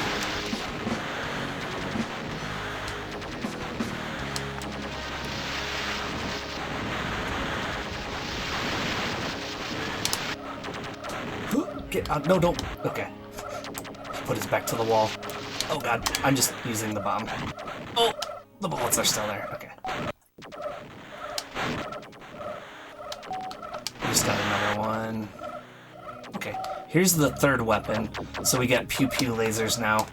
Get out. No, don't. Okay. Put his back to the wall. Oh god, I'm just using the bomb. Oh, the bullets are still there. Okay. Just got another one. Okay, here's the third weapon. So we got pew-pew lasers now.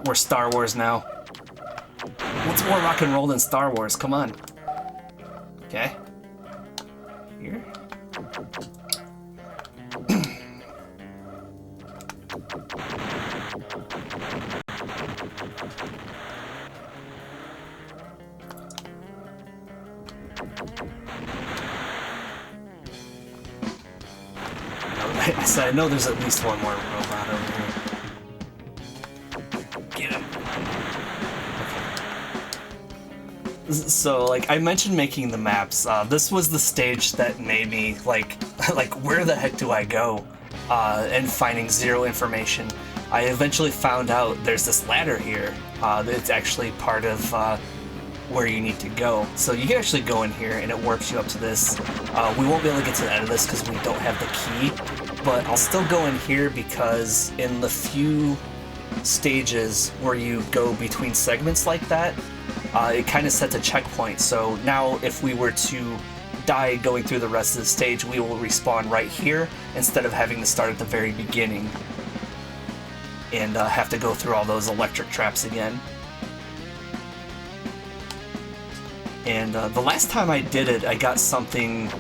We're Star Wars now. What's more rock and roll than Star Wars? Come on. Okay. Here. I said I know there's at least one more robot over here. Get him. Okay. So, like, I mentioned making the maps. This was the stage that made me, like, where the heck do I go? And finding zero information. I eventually found out there's this ladder here. It's actually part of where you need to go. So you can actually go in here and it warps you up to this. We won't be able to get to the end of this because we don't have the key, but I'll still go in here because in the few stages where you go between segments like that, it kind of sets a checkpoint. So now if we were to die going through the rest of the stage, we will respawn right here instead of having to start at the very beginning and have to go through all those electric traps again. And the last time I did it, I got something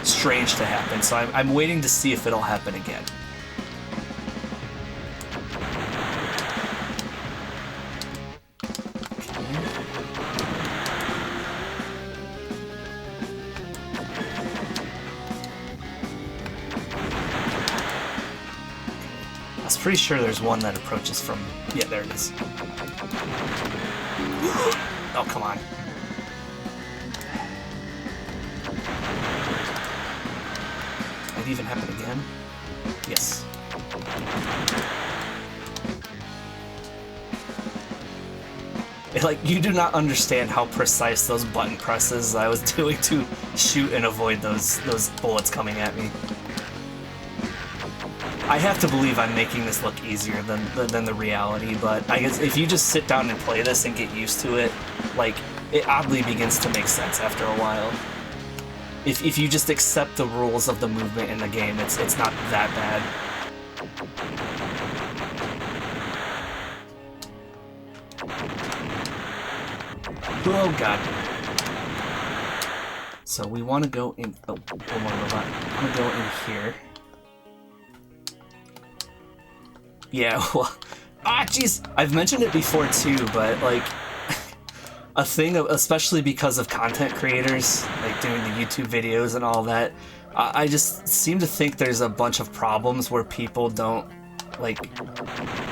strange to happen, so I'm waiting to see if it'll happen again. I was pretty sure there's one that approaches from... Yeah, there it is. Oh, come on. Might even happen again? Yes. Like, you do not understand how precise those button presses I was doing to shoot and avoid those bullets coming at me. I have to believe I'm making this look easier than the reality, but I guess if you just sit down and play this and get used to it, like, it oddly begins to make sense after a while. If you just accept the rules of the movement in the game, it's not that bad. Oh god. So we want to go in... Oh, one more robot. I want to go in here. Yeah, well... Ah, jeez! I've mentioned it before too, but, like... a thing, especially because of content creators, like doing the YouTube videos and all that, I just seem to think there's a bunch of problems where people don't, like...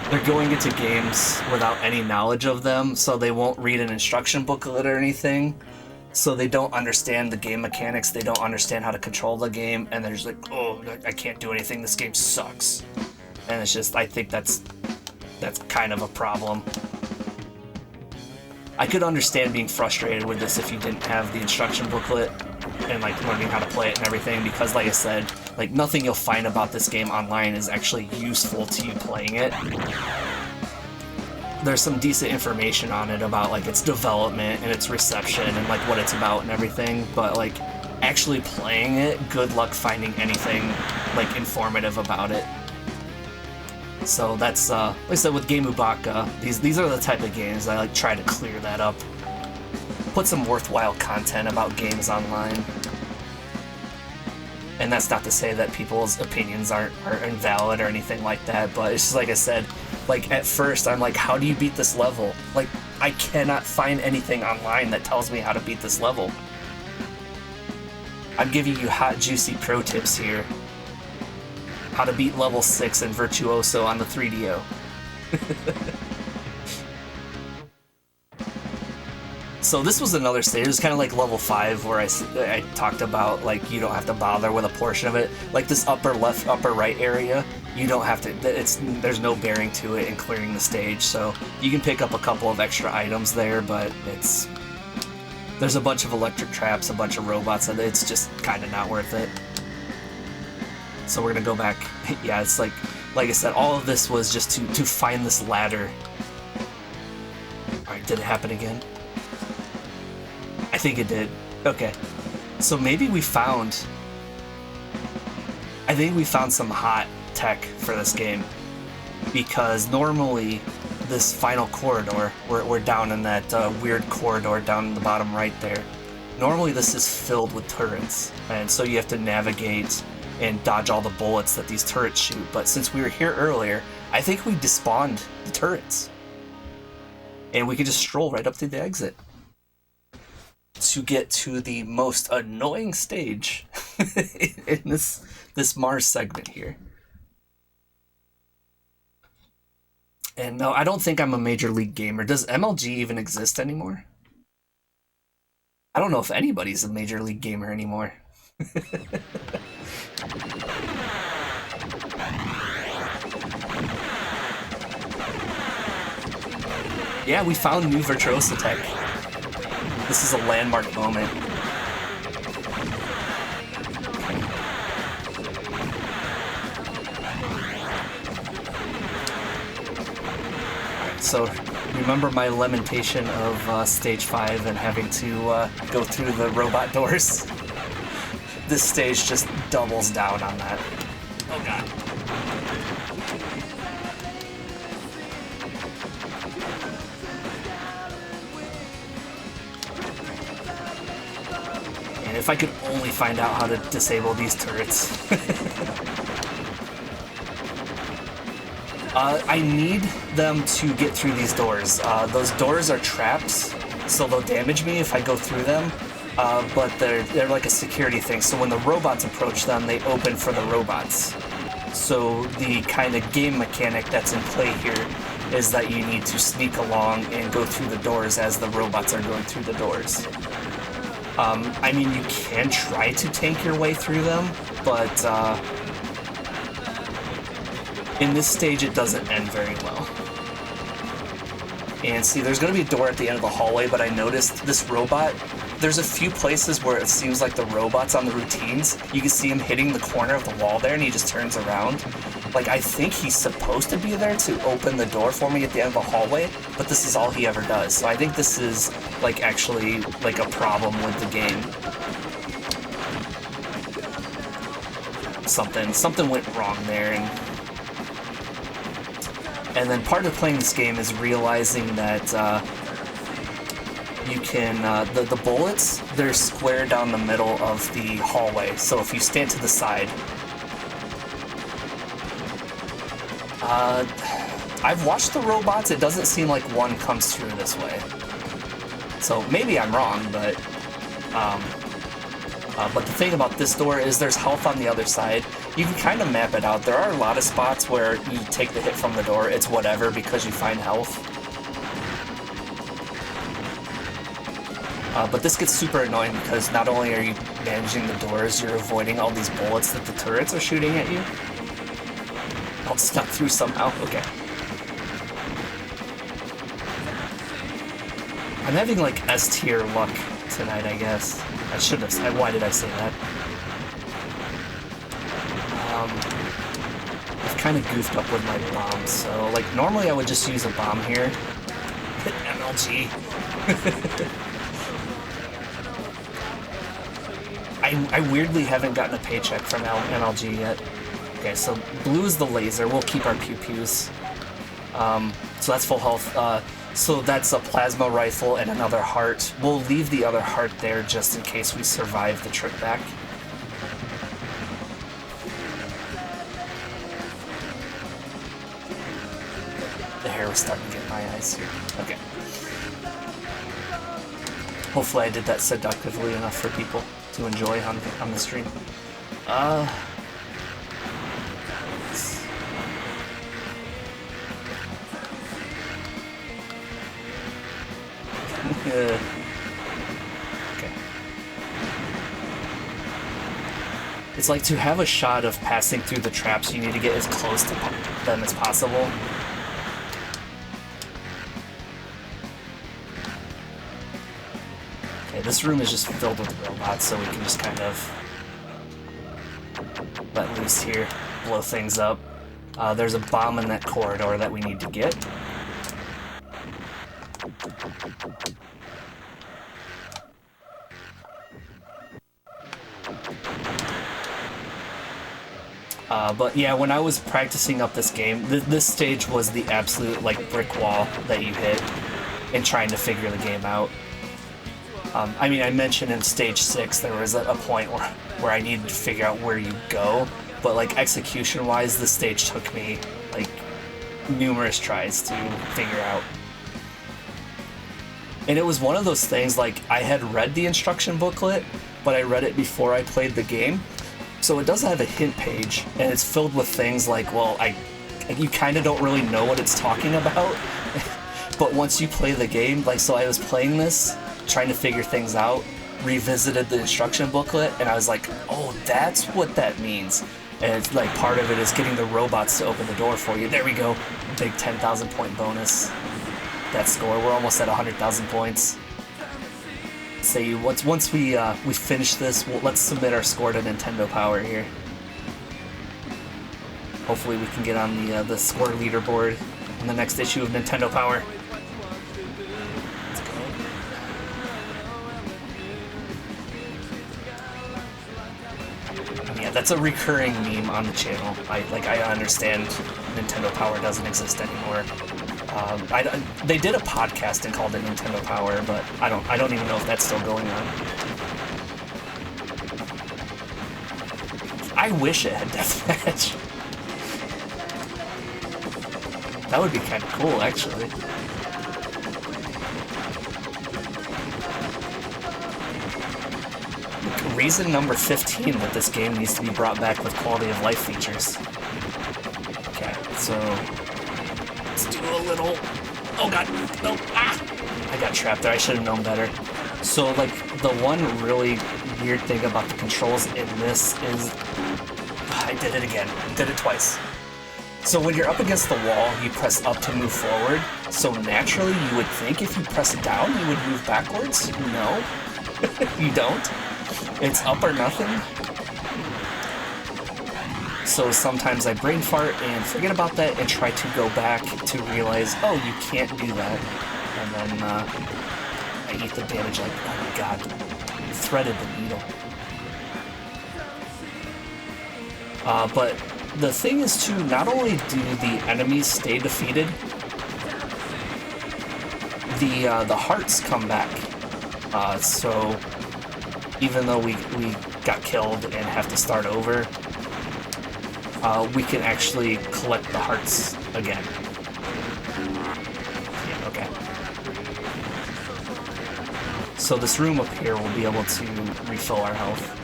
They're going into games without any knowledge of them, so they won't read an instruction booklet or anything. So they don't understand the game mechanics, they don't understand how to control the game, and they're just like, oh, I can't do anything, this game sucks. And it's just, I think that's kind of a problem. I could understand being frustrated with this if you didn't have the instruction booklet and like learning how to play it and everything, because like I said, like nothing you'll find about this game online is actually useful to you playing it. There's some decent information on it about like its development and its reception and like what it's about and everything, but like actually playing it, good luck finding anything like informative about it. So that's like I said with Game Ubaka, these are the type of games I like try to clear that up. Put some worthwhile content about games online. And that's not to say that people's opinions are invalid or anything like that, but it's just like I said, like at first I'm like, how do you beat this level? Like, I cannot find anything online that tells me how to beat this level. I'm giving you hot, juicy pro tips here. How to beat level 6 in Virtuoso on the 3DO. So this was another stage. It was kind of like level 5 where I talked about like you don't have to bother with a portion of it. Like this upper left, upper right area, you don't have to. There's no bearing to it in clearing the stage. So you can pick up a couple of extra items there, but there's a bunch of electric traps, a bunch of robots, and it's just kind of not worth it. So we're gonna go back. Yeah, it's like I said, all of this was just to find this ladder. All right, did it happen again? I think it did. Okay. So maybe we found... I think we found some hot tech for this game. Because normally, this final corridor, we're down in that weird corridor down in the bottom right there. Normally this is filled with turrets. And so you have to navigate and dodge all the bullets that these turrets shoot. But since we were here earlier, I think we despawned the turrets. And we could just stroll right up to the exit. To get to the most annoying stage in this Mars segment here. And no, I don't think I'm a Major League gamer. Does MLG even exist anymore? I don't know if anybody's a Major League gamer anymore. Yeah, we found new Virtuoso tech. This is a landmark moment. so remember my lamentation of stage 5 and having to go through the robot doors? This stage just doubles down on that. Oh god. And if I could only find out how to disable these turrets. I need them to get through these doors. Those doors are traps, so they'll damage me if I go through them. But they're like a security thing, so when the robots approach them, they open for the robots. So the kind of game mechanic that's in play here is that you need to sneak along and go through the doors as the robots are going through the doors. I mean, you can try to tank your way through them, but in this stage it doesn't end very well. And see, there's going to be a door at the end of the hallway, but I noticed this robot, there's a few places where it seems like the robot's on the routines. You can see him hitting the corner of the wall there, and he just turns around. Like, I think he's supposed to be there to open the door for me at the end of the hallway, but this is all he ever does. So I think this is, like, actually, like, a problem with the game. Something went wrong there, and then part of playing this game is realizing that you can, the bullets, they're square down the middle of the hallway. So if you stand to the side, I've watched the robots, it doesn't seem like one comes through this way. So maybe I'm wrong, but the thing about this door is there's health on the other side. You can kind of map it out. There are a lot of spots where you take the hit from the door, it's whatever because you find health. But this gets super annoying because not only are you managing the doors, you're avoiding all these bullets that the turrets are shooting at you. I'll snuck through somehow. Okay. I'm having like S tier luck tonight, I guess. I should have said. Why did I say that? I've kind of goofed up with my bombs, so like normally I would just use a bomb here. Hit MLG. I weirdly haven't gotten a paycheck from MLG yet. Okay, so blue is the laser. We'll keep our pew-pews. So that's full health. So that's a plasma rifle and another heart. We'll leave the other heart there just in case we survive the trip back. The hair was starting to get in my eyes here. Okay. Hopefully I did that seductively enough for people to enjoy on the stream. Okay. It's like to have a shot of passing through the traps, you need to get as close to them as possible. Okay, this room is just filled with robots, so we can just kind of let loose here, blow things up. There's a bomb in that corridor that we need to get. But yeah, when I was practicing up this game, this stage was the absolute like brick wall that you hit in trying to figure the game out. I mean, I mentioned in stage 6 there was a point where I needed to figure out where you go, but like execution-wise, this stage took me like numerous tries to figure out. And it was one of those things, like I had read the instruction booklet, but I read it before I played the game. So it does have a hint page, and it's filled with things like, well, you kind of don't really know what it's talking about, but once you play the game, like, so I was playing this, trying to figure things out, revisited the instruction booklet, and I was like, oh, that's what that means. And it's like, part of it is getting the robots to open the door for you. There we go, big 10,000 point bonus. That score, we're almost at 100,000 points. Say once we finish this, let's submit our score to Nintendo Power here. Hopefully we can get on the score leaderboard in the next issue of Nintendo Power. Yeah, that's a recurring meme on the channel. I understand Nintendo Power doesn't exist anymore. They did a podcast and called it Nintendo Power, but I don't even know if that's still going on. I wish it had deathmatch. That would be kind of cool, actually. Reason number 15 that this game needs to be brought back with quality of life features. Okay, so let's do a little. Oh god, no! Ah! I got trapped there. I should have known better. So, like, the one really weird thing about the controls in this is I did it again. Did it twice. So when you're up against the wall, you press up to move forward. So naturally, you would think if you press down, you would move backwards. No, you don't. It's up or nothing. So sometimes I brain fart and forget about that and try to go back to realize, oh, you can't do that. And then I eat the damage like, oh my god, threaded the needle. But the thing is to not only do the enemies stay defeated, the hearts come back. So even though we got killed and have to start over, we can actually collect the hearts again. Yeah, okay. So this room up here will be able to refill our health.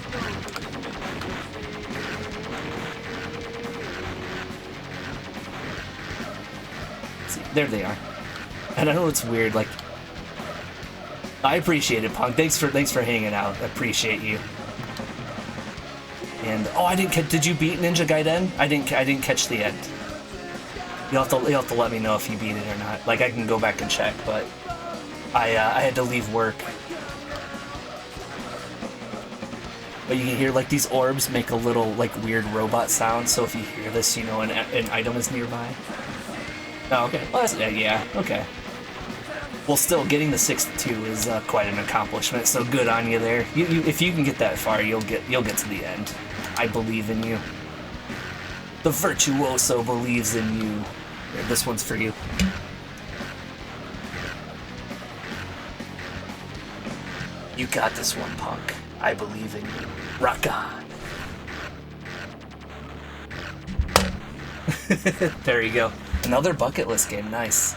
See, there they are. And I know it's weird, like, I appreciate it, Punk. Thanks for hanging out. I appreciate you. And oh, I didn't. Did you beat Ninja Gaiden? I didn't catch the end. You'll have to let me know if you beat it or not. Like, I can go back and check, but I had to leave work. But you can hear like these orbs make a little like weird robot sound. So if you hear this, you know an item is nearby. Oh, okay. Well, yeah. Okay. Well, still, getting the 6-2 is quite an accomplishment, so good on you there. If you can get that far, you'll get to the end. I believe in you. The Virtuoso believes in you. Here, this one's for you. You got this one, Punk. I believe in you. Rock on. There you go. Another bucket list game. Nice.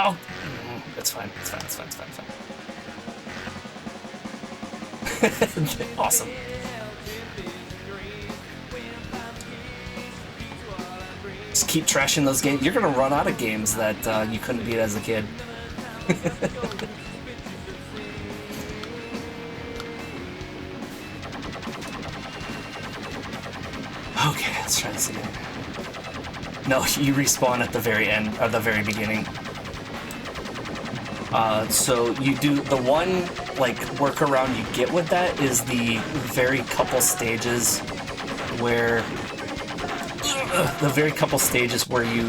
Oh, it's fine. It's fine. It's fine. It's fine. It's fine. Awesome. Just keep trashing those games. You're gonna run out of games that you couldn't beat as a kid. Okay, let's try this again. No, you respawn at the very end, or the very beginning. So you do, the one, like, workaround you get with that is the very couple stages where, you,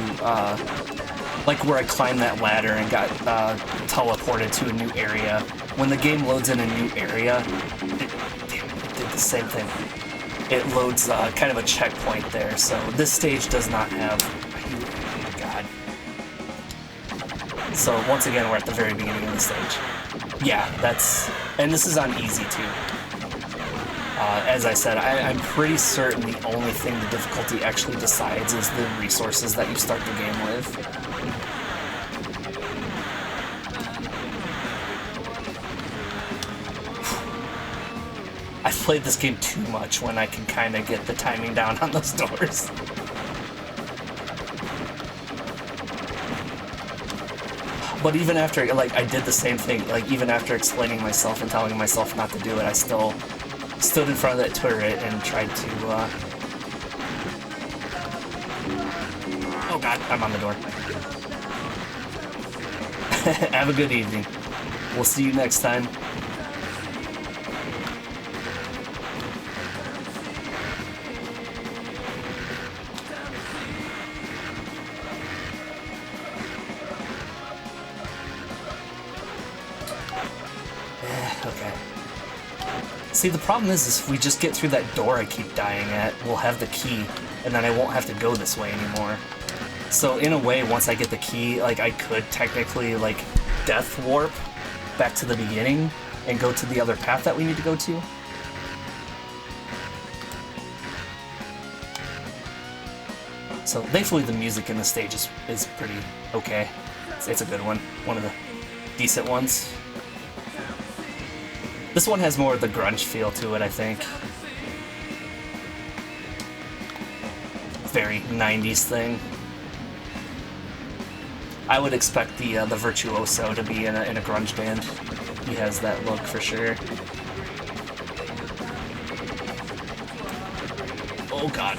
like where I climbed that ladder and got teleported to a new area. When the game loads in a new area, it did the same thing. It loads kind of a checkpoint there, so this stage does not have... Oh, God. So once again, we're at the very beginning of the stage. Yeah, that's... And this is on easy, too. As I said, I'm pretty certain the only thing the difficulty actually decides is the resources that you start the game with. I've played this game too much when I can kind of get the timing down on those doors. But even after, like, I did the same thing, like, even after explaining myself and telling myself not to do it, I still stood in front of that turret and tried to, Oh god, I'm on the door. Have a good evening. We'll see you next time. Okay. See, the problem is if we just get through that door I keep dying at, we'll have the key, and then I won't have to go this way anymore. So in a way, once I get the key, like, I could technically, like, death warp back to the beginning and go to the other path that we need to go to. So thankfully the music in the stage is pretty okay. It's a good one. One of the decent ones. This one has more of the grunge feel to it, I think. Very 90s thing. I would expect the Virtuoso to be in a grunge band. He has that look for sure. Oh god.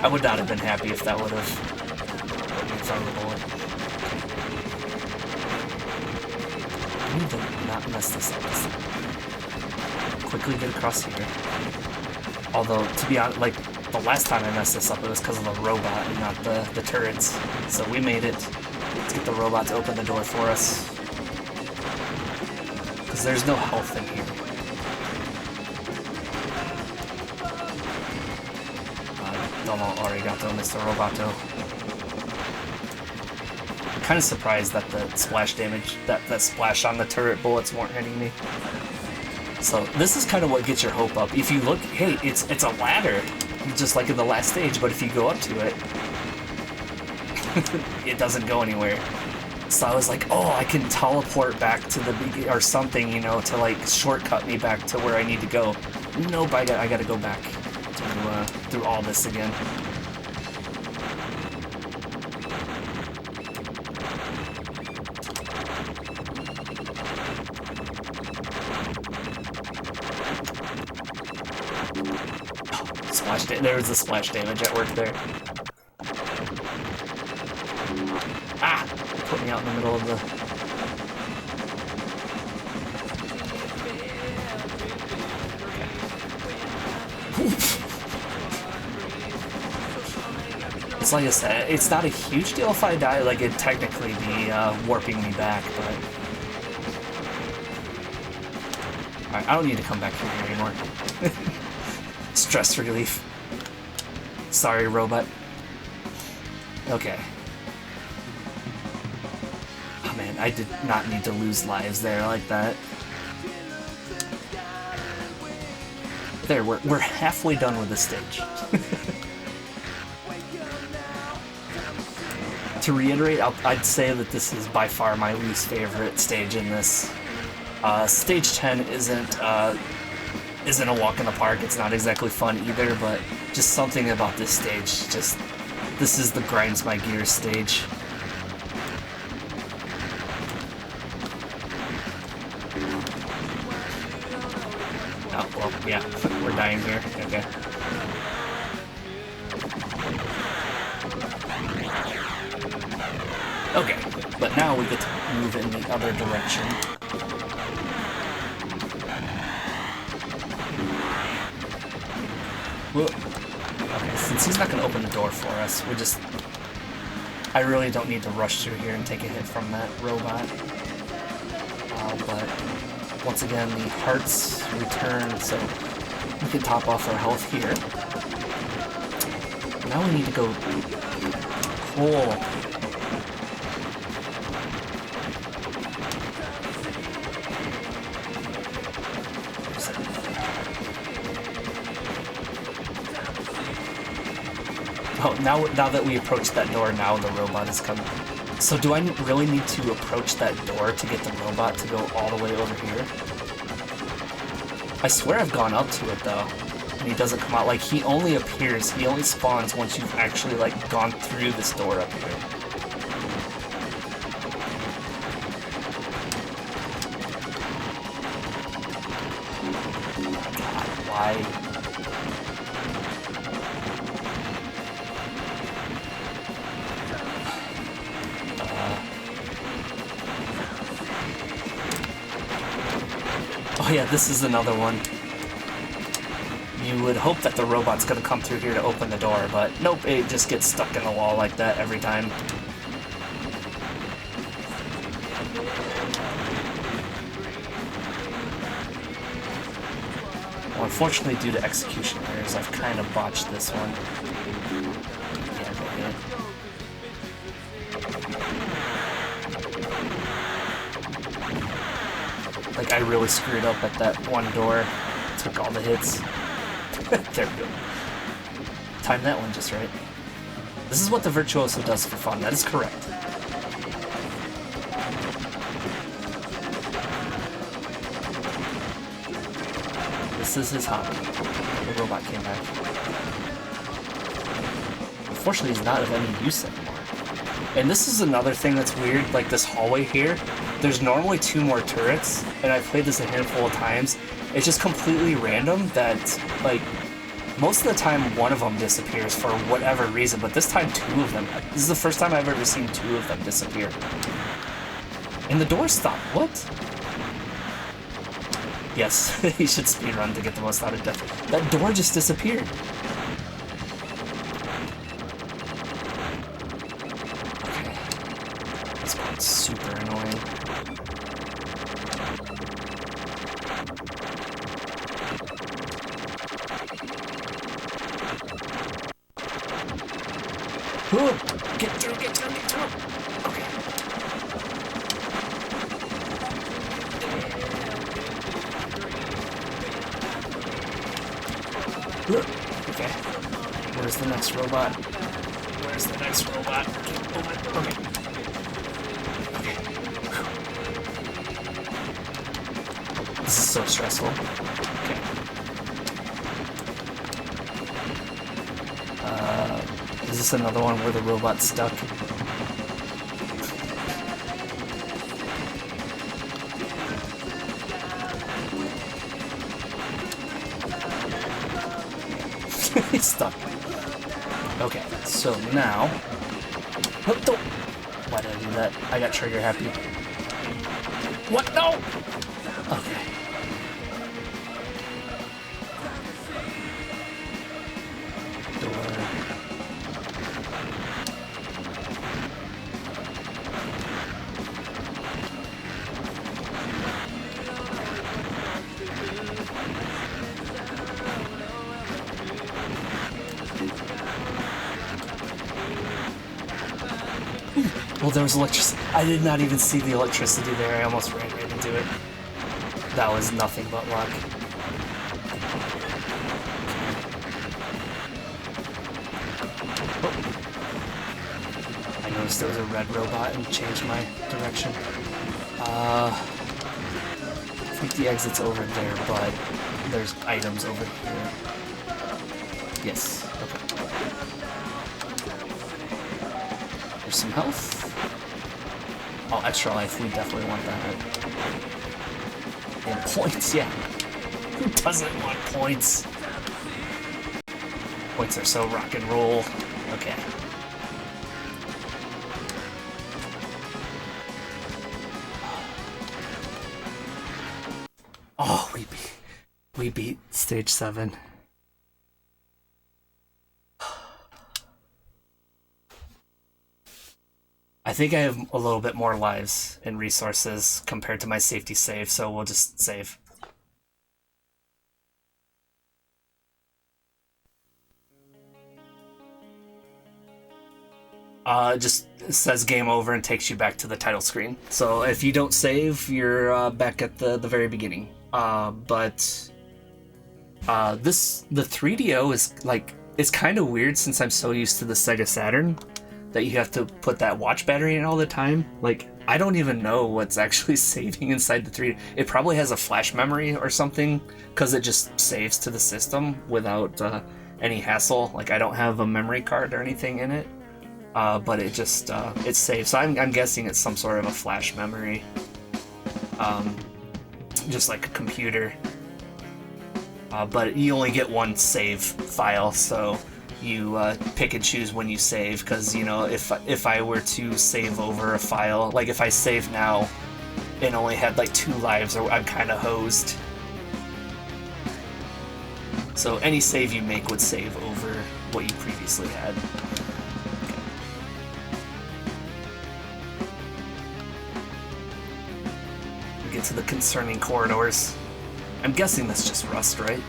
I would not have been happy if that would have put me in front of the bullet. I need to not mess this up. Quickly get across here. Although, to be honest, like, the last time I messed this up, it was because of the robot and not the turrets. So we made it. Let's get the robot to open the door for us. Because there's no health in here. Domo arigato, Mr. Roboto. I'm kind of surprised that the splash damage, that splash on the turret bullets weren't hitting me. So this is kind of what gets your hope up. If you look, hey, it's a ladder, just like in the last stage, but if you go up to it, it doesn't go anywhere. So I was like, oh, I can teleport back to the beginning or something, you know, to like shortcut me back to where I need to go. Nope, I gotta go back through all this again. There was the splash damage at work there. Ah! Put me out in the middle of the... It's like I said, it's not a huge deal if I die, like it'd technically be warping me back, but... Alright, I don't need to come back here anymore. Stress relief. Sorry, robot. Okay. Oh man, I did not need to lose lives there like that. There, we're halfway done with this stage. To reiterate, I'd say that this is by far my least favorite stage in this. Stage 10 isn't a walk in the park. It's not exactly fun either, but just something about this stage, this is the grinds my gears stage. Oh, well, yeah, we're dying here, okay. Okay, but now we get to move in the other direction. Well, okay, since he's not going to open the door for us, I really don't need to rush through here and take a hit from that robot. But once again, the hearts return, so we can top off our health here. Now we need to go... Oh. Oh, now that we approach that door, now the robot is coming. So do I really need to approach that door to get the robot to go all the way over here? I swear I've gone up to it, though, and he doesn't come out. Like, he only appears, he only spawns once you've actually, like, gone through this door up here. God, why? Oh yeah, this is another one. You would hope that the robot's gonna come through here to open the door, but nope, it just gets stuck in the wall like that every time. Unfortunately, due to execution errors, I've kind of botched this one. Yeah, go ahead. Like, I really screwed up at that one door. Took all the hits. There we go. Timed that one just right. This is what the Virtuoso does for fun. That is correct. This is his hobby. The robot came back. Unfortunately, he's not of any use anymore. And this is another thing that's weird, like this hallway here. There's normally 2 more turrets, and I've played this a handful of times. It's just completely random that, like, most of the time one of them disappears for whatever reason, but this time 2 of them. This is the first time I've ever seen 2 of them disappear. And the door stopped. What? Yes, he should speedrun to get the most out of death. That door just disappeared. Okay. This one's super annoying. Ooh, get through, get through, get through. Okay. Okay. Where's the next robot? Where's the next robot? Keep moving. Okay. Okay. This is so stressful. Okay. Is this another one where the robot's stuck? He's stuck. Okay, so now... Oh, don't... Why did I do that? I got trigger happy. What? No! Okay. Well, there was electricity. I did not even see the electricity there. I almost ran right into it. That was nothing but luck. Oh. I noticed there was a red robot and changed my direction. I think the exit's over there, but there's items over here. Yes. Okay. There's some health. Oh, extra life. We definitely want that. And points, yeah. Who doesn't want points? Points are so rock and roll. Okay. Oh, we beat stage 7. I think I have a little bit more lives and resources compared to my safety save, so we'll just save. Just says game over and takes you back to the title screen. So if you don't save, you're back at the very beginning. But the 3DO is like, it's kind of weird since I'm so used to the Sega Saturn that you have to put that watch battery in all the time. Like, I don't even know what's actually saving inside the 3D. It probably has a flash memory or something, because it just saves to the system without any hassle. Like, I don't have a memory card or anything in it, but it just, it saves. So I'm guessing it's some sort of a flash memory, just like a computer. But you only get one save file, so you pick and choose when you save, because, you know, if I were to save over a file, like if I save now and only had like 2 lives, or I'm kind of hosed. So any save you make would save over what you previously had. Okay. We get to the concerning corridors. I'm guessing that's just rust, right?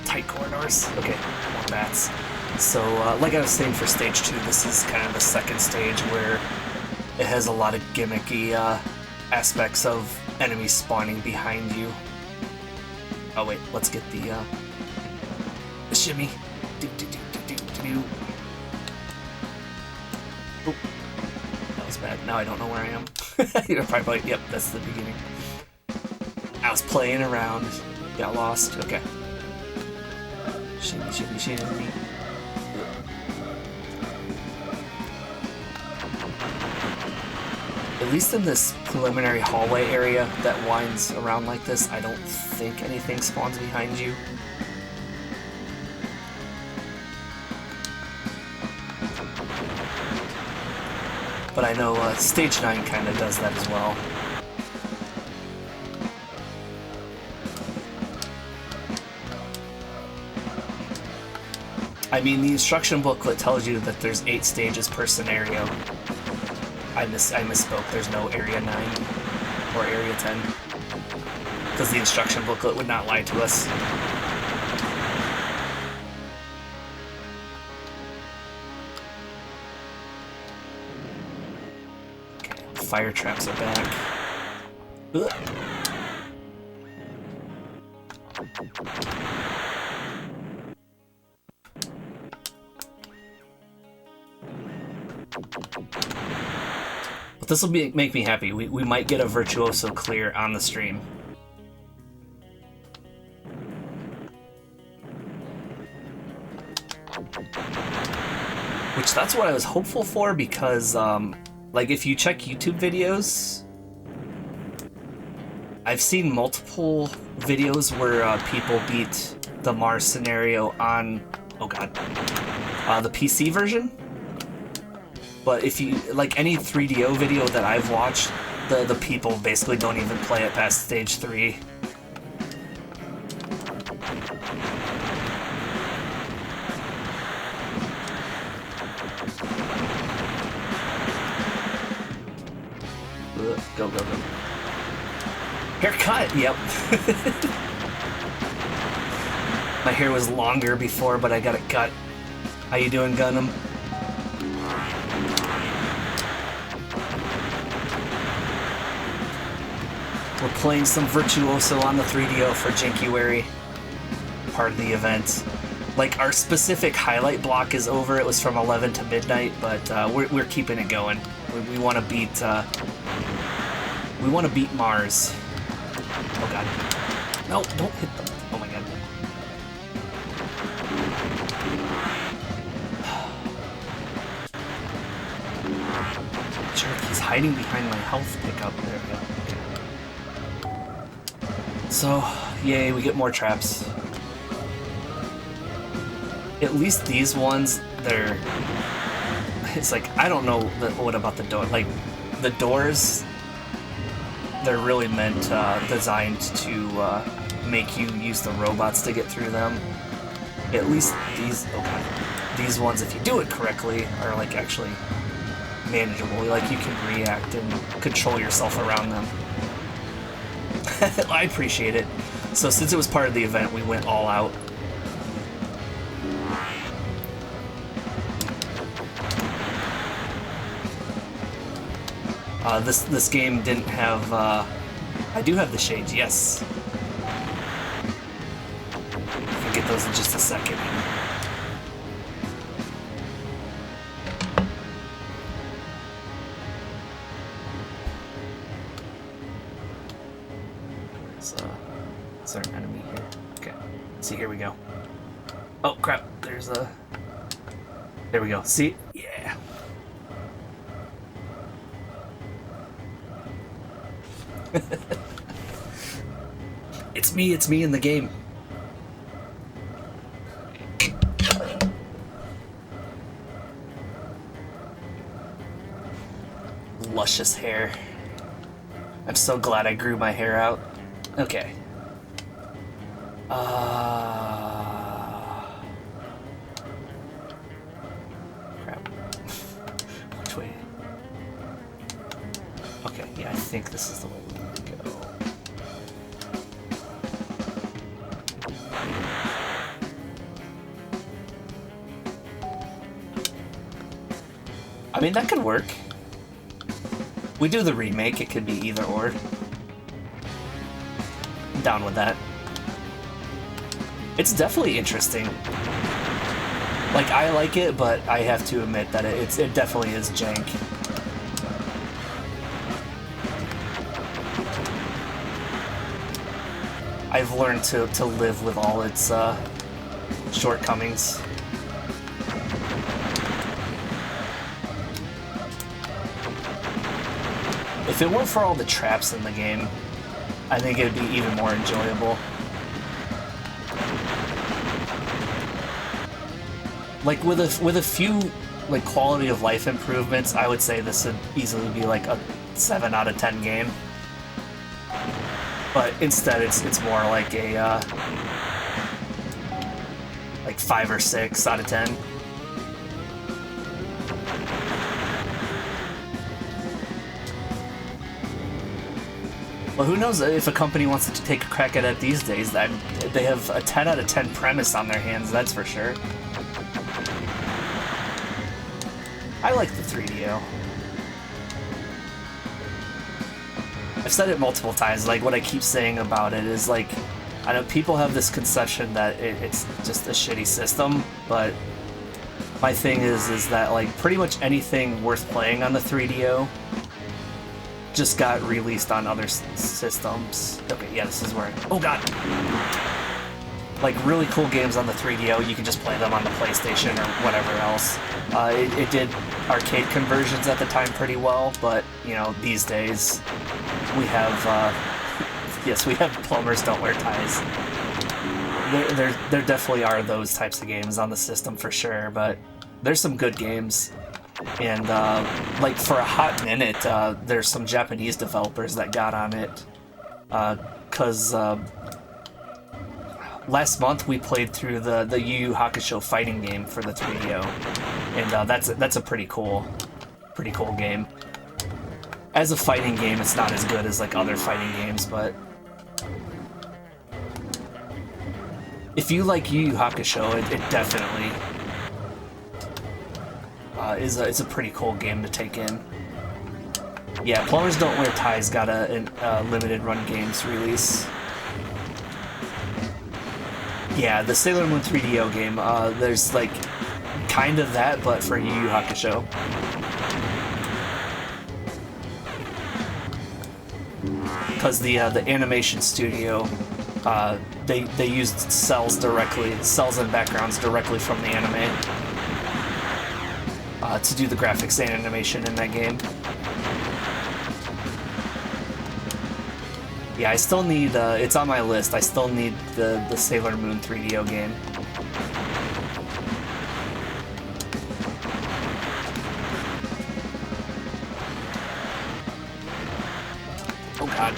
Tight corridors. Okay, more bats. So, like I was saying for stage 2, this is kind of the second stage where it has a lot of gimmicky aspects of enemies spawning behind you. Oh wait, let's get the shimmy. Do, do, do, do, do, do. Oh, that was bad. Now I don't know where I am. You're probably like, yep, that's the beginning. I was playing around, got lost. Okay. Shimmy, shimmy, shimmy. At least in this preliminary hallway area that winds around like this, I don't think anything spawns behind you. But I know Stage 9 kind of does that as well. I mean, the instruction booklet tells you that there's 8 stages per scenario. I misspoke. There's no Area 9 or Area 10. Because the instruction booklet would not lie to us. Okay, fire traps are back. Ugh. But this will make me happy. We might get a Virtuoso clear on the stream. Which that's what I was hopeful for because, like, if you check YouTube videos, I've seen multiple videos where people beat the Mars scenario on, oh god, the PC version. But if you, like any 3DO video that I've watched, the people basically don't even play it past stage 3. Go, go, go. Haircut! Yep. My hair was longer before, but I got it cut. How you doing, Gundam? We're playing some Virtuoso on the 3DO for Jankuary, part of the event. Like, our specific highlight block is over. It was from 11 to midnight, but we're keeping it going. We want to beat Mars. Oh god. No, don't hit them. Oh my god. Jerk, he's hiding behind my health pickup. There we go. So, yay, we get more traps. At least these ones, they're... It's like, I don't know what about the door. Like, the doors, they're really meant, designed to make you use the robots to get through them. At least these, oh god, these ones, if you do it correctly, are like actually manageable. Like, you can react and control yourself around them. I appreciate it. So since it was part of the event, we went all out. This game didn't have, I do have the shades, yes. I'll get those in just a second. Is there an enemy here? Okay, see, here we go. Oh crap, there's a... There we go, see? Yeah. It's me in the game. Luscious hair. I'm so glad I grew my hair out. Okay. Crap. Which way? Okay, yeah, I think this is the way we need to go. I mean, that could work. We do the remake, it could be either or. I'm down with that. It's definitely interesting. Like, I like it, but I have to admit that it definitely is jank. I've learned to live with all its shortcomings. If it weren't for all the traps in the game, I think it would be even more enjoyable. Like with a few like quality of life improvements, I would say this would easily be like a 7 out of 10 game. But instead, it's more like a like 5 or 6 out of 10. Well, who knows if a company wants to take a crack at it these days? They have a 10 out of 10 premise on their hands, that's for sure. I like the 3DO. I've said it multiple times, like what I keep saying about it is like, I know people have this conception that it's just a shitty system, but my thing is that like pretty much anything worth playing on the 3DO just got released on other systems. Okay, yeah, this is where, oh god! Like really cool games on the 3DO, you can just play them on the PlayStation or whatever else. It did arcade conversions at the time pretty well, but you know, these days we have yes, we have plumbers don't wear ties. There definitely are those types of games on the system for sure, but there's some good games. And like for a hot minute, there's some Japanese developers that got on it, cause last month we played through the Yu Yu Hakusho fighting game for the 3DO, and that's a pretty cool game. As a fighting game, it's not as good as like other fighting games, but if you like Yu Yu Hakusho, it definitely is a pretty cool game to take in. Yeah, Plumbers Don't Wear Ties got a limited run games release. Yeah, the Sailor Moon 3DO game, there's like kind of that, but for Yu Yu Hakusho. Because the animation studio, they used cells and backgrounds directly from the anime to do the graphics and animation in that game. Yeah, I still need, it's on my list, I still need the Sailor Moon 3DO game. Oh god.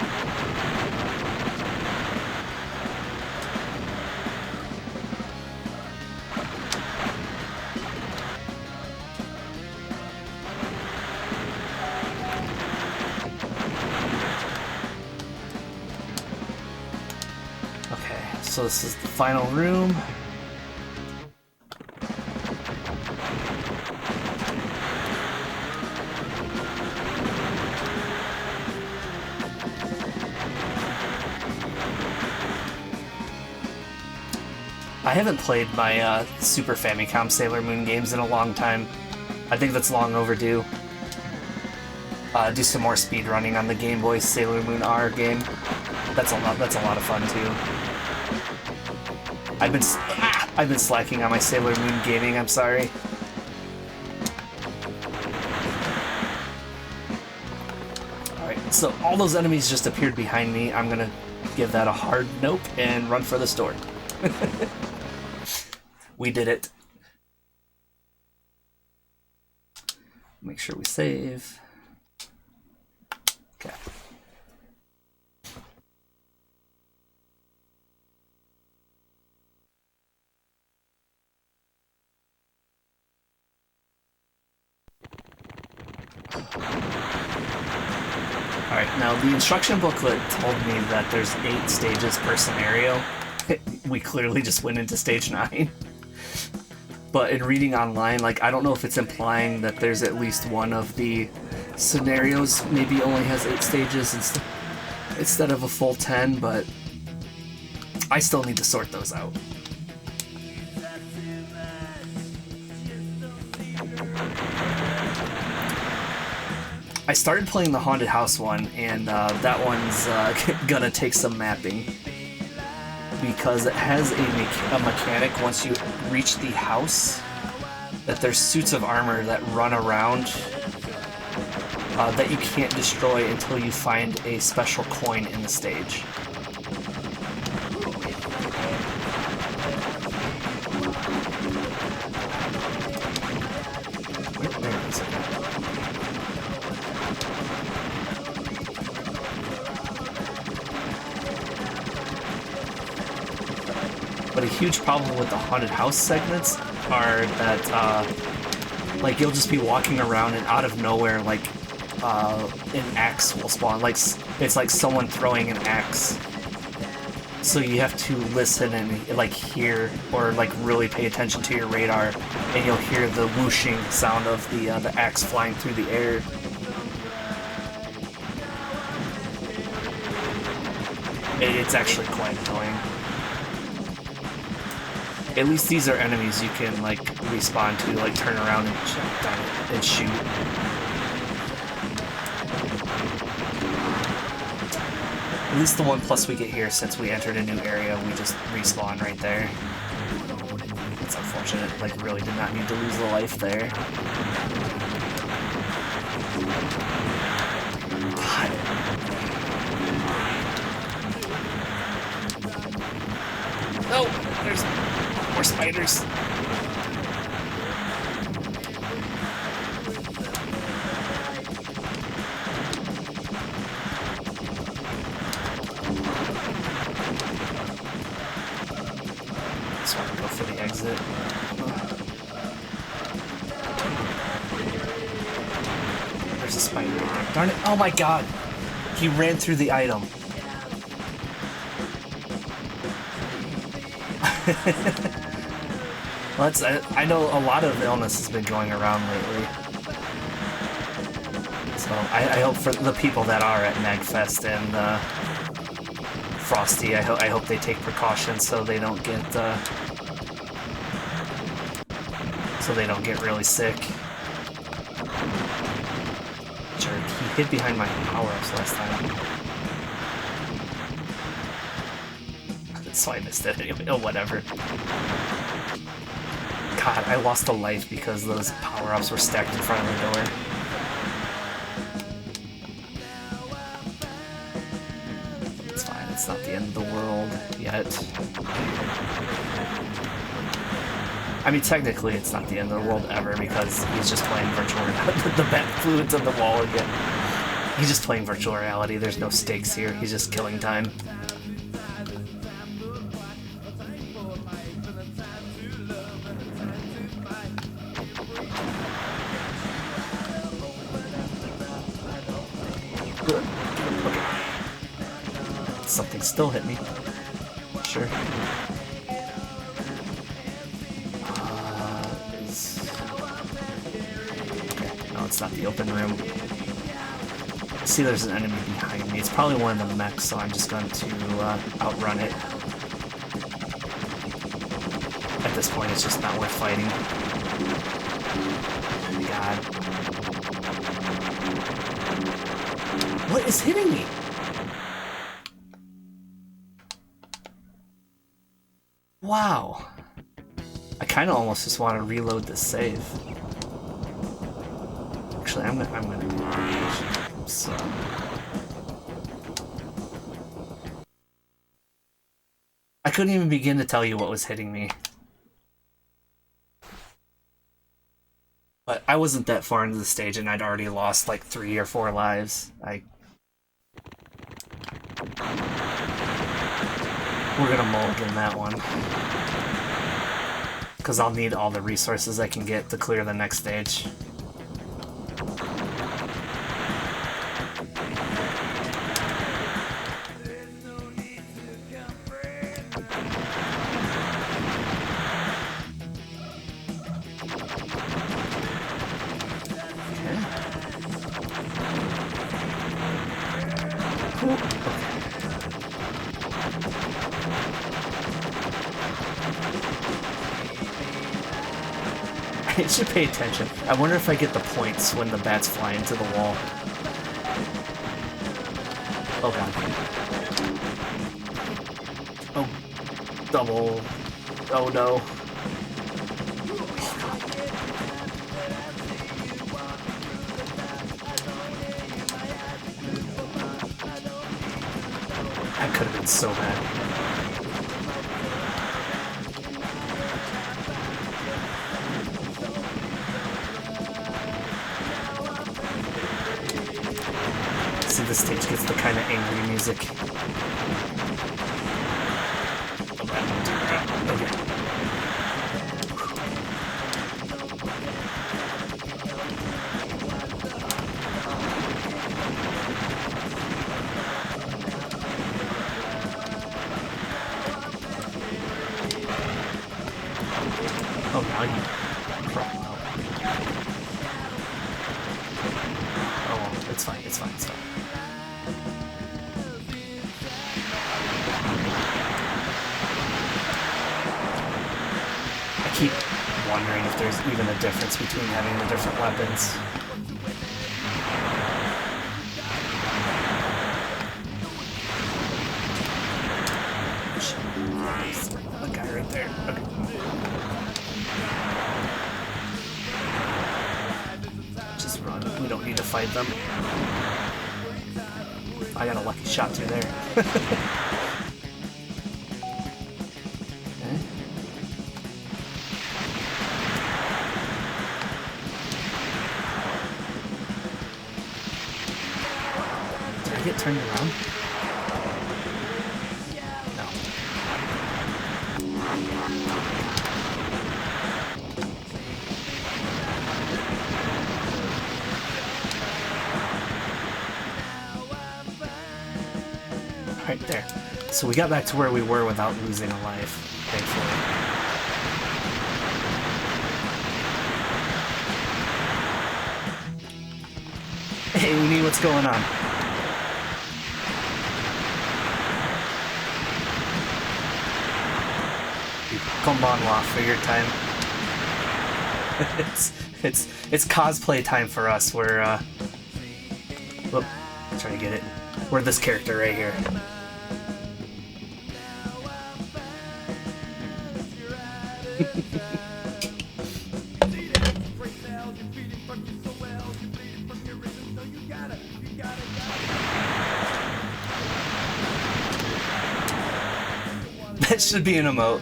So this is the final room. I haven't played my Super Famicom Sailor Moon games in a long time. I think that's long overdue. Do some more speed running on the Game Boy Sailor Moon R game. That's a lot of fun too. I've been slacking on my Sailor Moon gaming, I'm sorry. Alright, so all those enemies just appeared behind me. I'm gonna give that a hard nope and run for the store. We did it. Make sure we save. Okay. Alright, now the instruction booklet told me that there's 8 stages per scenario. We clearly just went into stage 9. but in reading online, like, I don't know if it's implying that there's at least one of the scenarios maybe only has 8 stages instead of a full 10, but I still need to sort those out. I started playing the Haunted House one, and that one's gonna take some mapping, because it has a mechanic once you reach the house that there's suits of armor that run around that you can't destroy until you find a special coin in the stage. But a huge problem with the haunted house segments are that, like, you'll just be walking around and out of nowhere, like, an axe will spawn. Like, it's like someone throwing an axe. So you have to listen and, like, hear, or, like, really pay attention to your radar, and you'll hear the whooshing sound of the axe flying through the air. It's actually quite annoying. At least these are enemies you can, like, respawn to, like, turn around and jump down and shoot. At least the 1+ we get here, since we entered a new area, we just respawn right there. It's unfortunate, like, really did not need to lose the life there. God. No! There's more spiders. Just want to go for the exit. There's a spider. Darn it. Oh my god! He ran through the item. Well, I know a lot of illness has been going around lately. So I hope for the people that are at MagFest and Frosty, I hope they take precautions so they don't get really sick. Jerk, he hid behind my power-ups last time. So I missed it anyway. Oh, whatever. God, I lost a life because those power-ups were stacked in front of the door. It's fine, it's not the end of the world yet. I mean, technically it's not the end of the world ever, because he's just playing virtual reality. The bat flew into the wall again. He's just playing virtual reality, there's no stakes here, he's just killing time. Something still hit me. Sure. Okay, no, it's not the open room. I see there's an enemy behind me. It's probably one of the mechs, so I'm just going to outrun it. At this point, it's just not worth fighting. Oh my god. What is hitting me? Wow. I kind of almost just want to reload this save. Actually, I'm gonna do that. So. I couldn't even begin to tell you what was hitting me. But I wasn't that far into the stage and I'd already lost like 3 or 4 lives. We're gonna mulligan that one. Because I'll need all the resources I can get to clear the next stage. I should pay attention. I wonder if I get the points when the bats fly into the wall. Oh god. Oh, double. Oh no. That could have been so bad. See, this stage gets the kind of angry music. Okay. Oh, now you crap out. Oh, well, it's fine, it's fine, it's fine. I keep wondering if there's even a difference between having the different weapons. The guy right there. Okay. Just run. We don't need to fight them. I got a lucky shot through there. Okay. Did I get turned around? No. Right there. So we got back to where we were without losing a life, thankfully. Hey, we need what's going on. Konbanwa for your time. it's cosplay time for us. We're whoop, try to get it. We're this character right here. That should be an emote.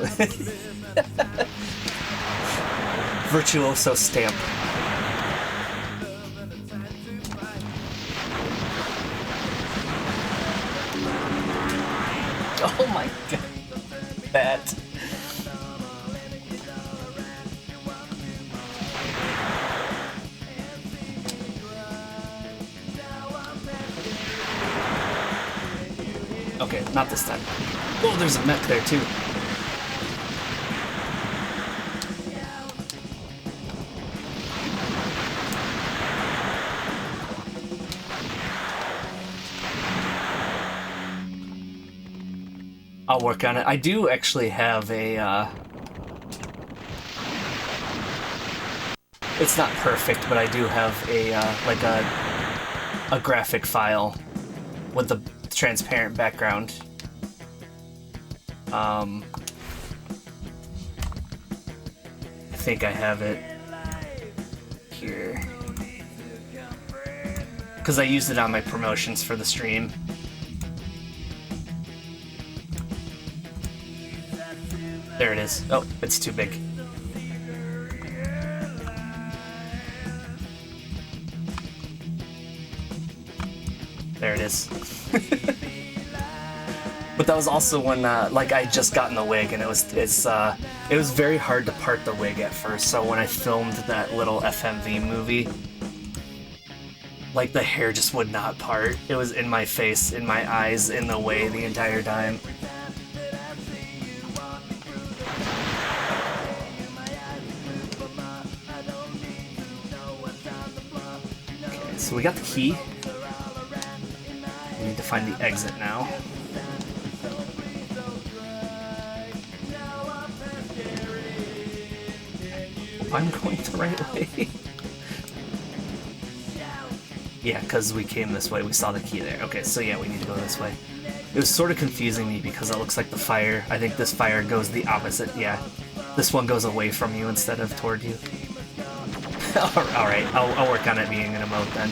Virtuoso stamp. Oh my god. That. Okay, not this time. Oh, there's a mech there too. I'll work on it. I do actually have a, it's not perfect, but I do have a, like a graphic file with the transparent background. I think I have it here. Because I used it on my promotions for the stream. There it is. Oh, it's too big. There it is. But that was also when, like, I just gotten the wig, and it was very hard to part the wig at first. So when I filmed that little FMV movie, like, the hair just would not part. It was in my face, in my eyes, in the way the entire time. Okay, so we got the key. We need to find the exit now. I'm going the right way. Yeah, because we came this way. We saw the key there. Okay, so yeah, we need to go this way. It was sort of confusing me because it looks like the fire. I think this fire goes the opposite. Yeah, this one goes away from you instead of toward you. Alright, I'll work on it being in a mode then.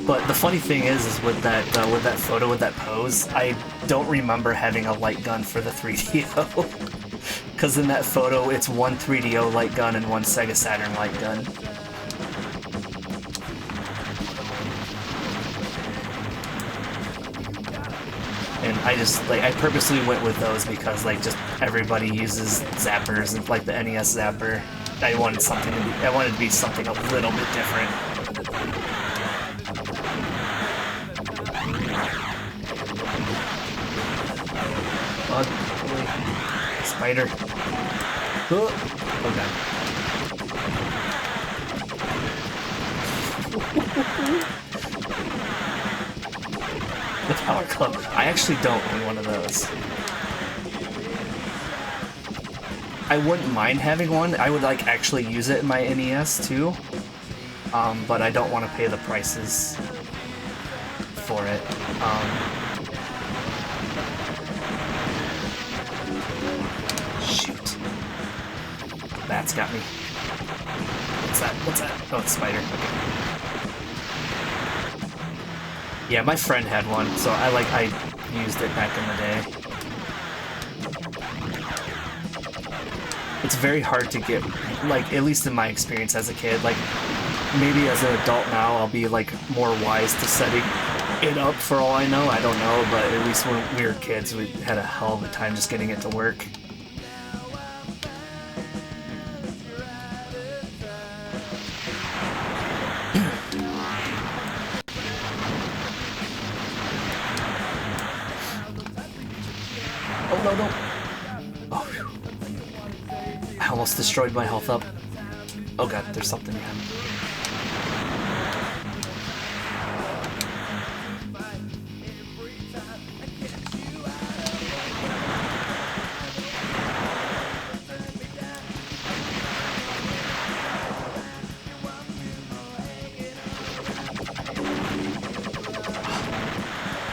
But the funny thing is with that photo, with that pose, I don't remember having a light gun for the 3DO. Because in that photo, it's one 3DO light gun and one Sega Saturn light gun. And I purposely went with those because, like, just everybody uses zappers and, like, the NES zapper. I wanted it to be something a little bit different. Bug. Spider. Oh, god. The Power Club. I actually don't own one of those. I wouldn't mind having one. I would like actually use it in my NES too. But I don't want to pay the prices for it. Shoot. That's got me. What's that? What's that? Oh, it's a spider. Okay. Yeah, my friend had one, so I used it back in the day. It's very hard to get, like, at least in my experience as a kid, like, maybe as an adult now I'll be, like, more wise to setting it up for all I know. I don't know, but at least when we were kids, we had a hell of a time just getting it to work. Oh, no, no. Oh, phew. I almost destroyed my health up. Oh god, there's something behind me.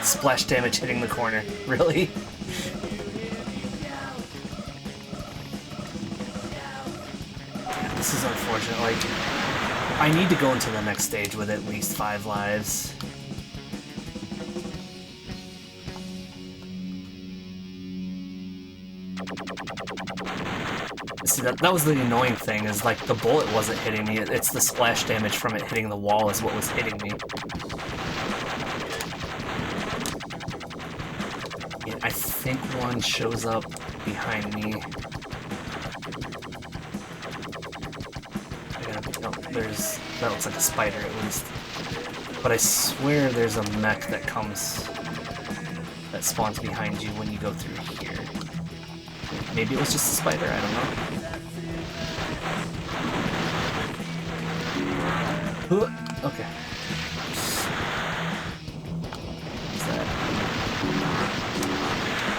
Splash damage hitting the corner. Really? This is unfortunate. Like, I need to go into the next stage with at least 5 lives. See, that was the annoying thing, is like the bullet wasn't hitting me, it's the splash damage from it hitting the wall is what was hitting me. Yeah, I think one shows up behind me. That looks like a spider at least. But I swear there's a mech that spawns behind you when you go through here. Maybe it was just a spider, I don't know. Ooh, okay. What's that?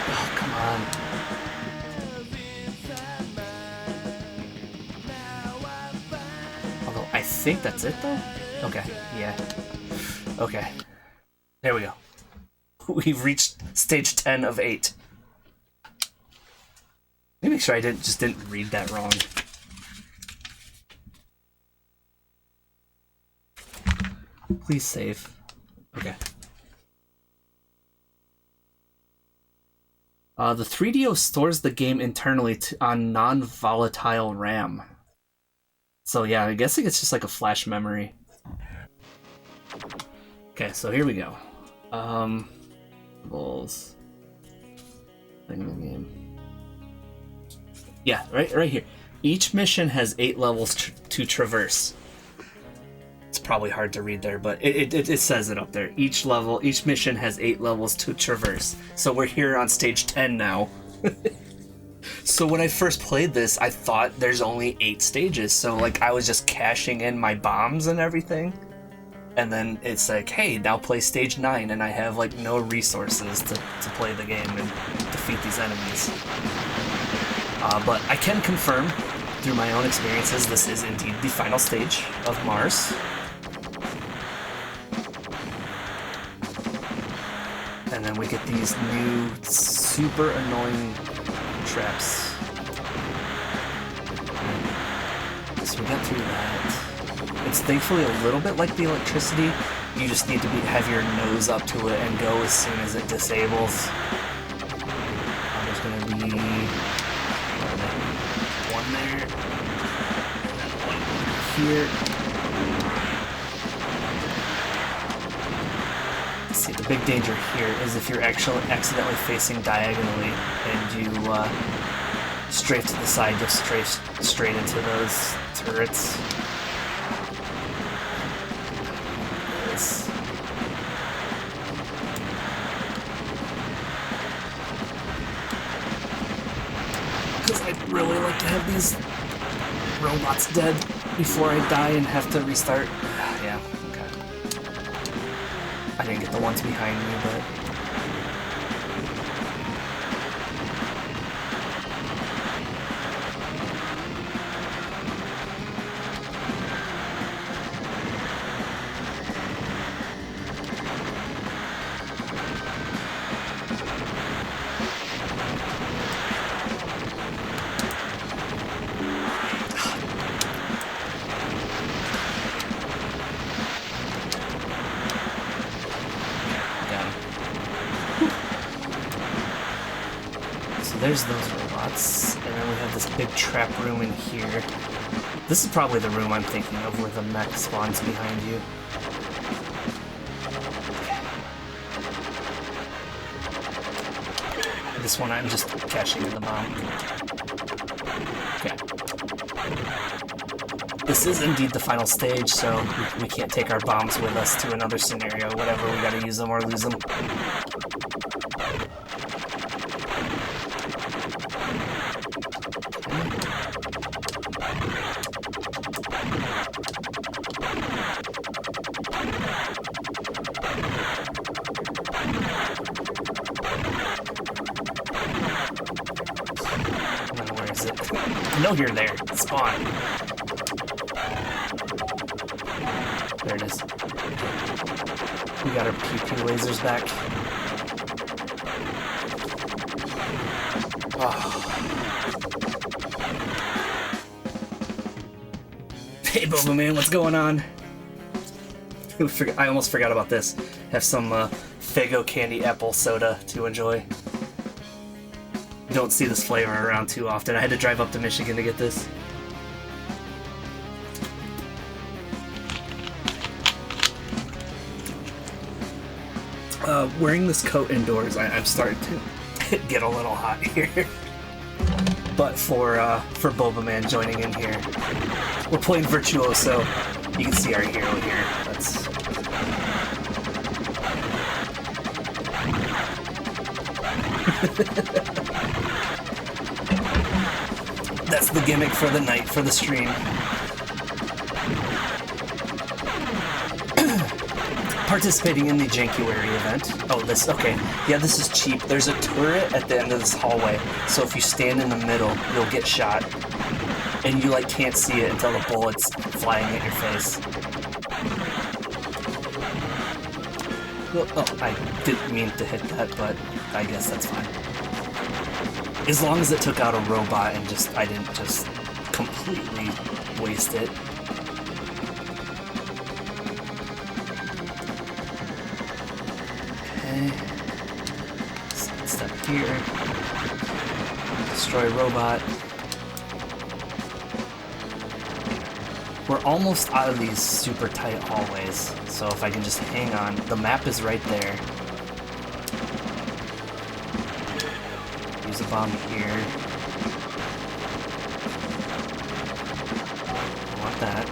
Oh, come on. I think that's it, though? Okay, yeah. Okay. There we go. We've reached stage 10 of 8. Let me make sure I didn't read that wrong. Please save. Okay. The 3DO stores the game internally on non-volatile RAM. So yeah, I'm guessing it's just like a flash memory. Okay, so here we go. Balls. Thing in the game. Yeah, right here. Each mission has 8 levels to traverse. It's probably hard to read there, but it says it up there. Each mission has 8 levels to traverse. So we're here on stage 10 now. So when I first played this, I thought there's only 8 stages, so like I was just cashing in my bombs and everything. And then it's like, hey, now play stage 9, and I have like no resources to play the game and defeat these enemies. But I can confirm, through my own experiences, this is indeed the final stage of Mars. And then we get these new, super annoying traps. So we got through that. It's thankfully a little bit like the electricity. You just need to have your nose up to it and go as soon as it disables. There's gonna be one there, and then one here. See, the big danger here is if you're actually accidentally facing diagonally and you strafe to the side, you'll strafe straight into those turrets. Because I'd really like to have these robots dead before I die and have to restart. Yeah, okay. I didn't get the ones behind me, but... There's those robots, and then we have this big trap room in here. This is probably the room I'm thinking of where the mech spawns behind you. This one I'm just cashing in the bomb. Okay. This is indeed the final stage, so we can't take our bombs with us to another scenario. Whatever, we gotta use them or lose them. No, you're there. Spawn. There it is. We got our PP lasers back. Oh. Hey, Boba Man, what's going on? I almost forgot about this. Have some Faygo candy apple soda to enjoy. You don't see this flavor around too often. I had to drive up to Michigan to get this. Wearing this coat indoors, I'm starting to get a little hot here. But for Boba Man joining in here, we're playing Virtuoso. You can see our hero here. That's the gimmick for the night, for the stream. Participating in the Jankuary event. Oh, this, okay. Yeah, this is cheap. There's a turret at the end of this hallway, so if you stand in the middle, you'll get shot. And you, like, can't see it until the bullet's flying at your face. Well, oh, I didn't mean to hit that, but I guess that's fine. As long as it took out a robot and I didn't just completely waste it. Okay. Step here. Destroy robot. We're almost out of these super tight hallways, so if I can just hang on. The map is right there. Use a bomb here. I want that.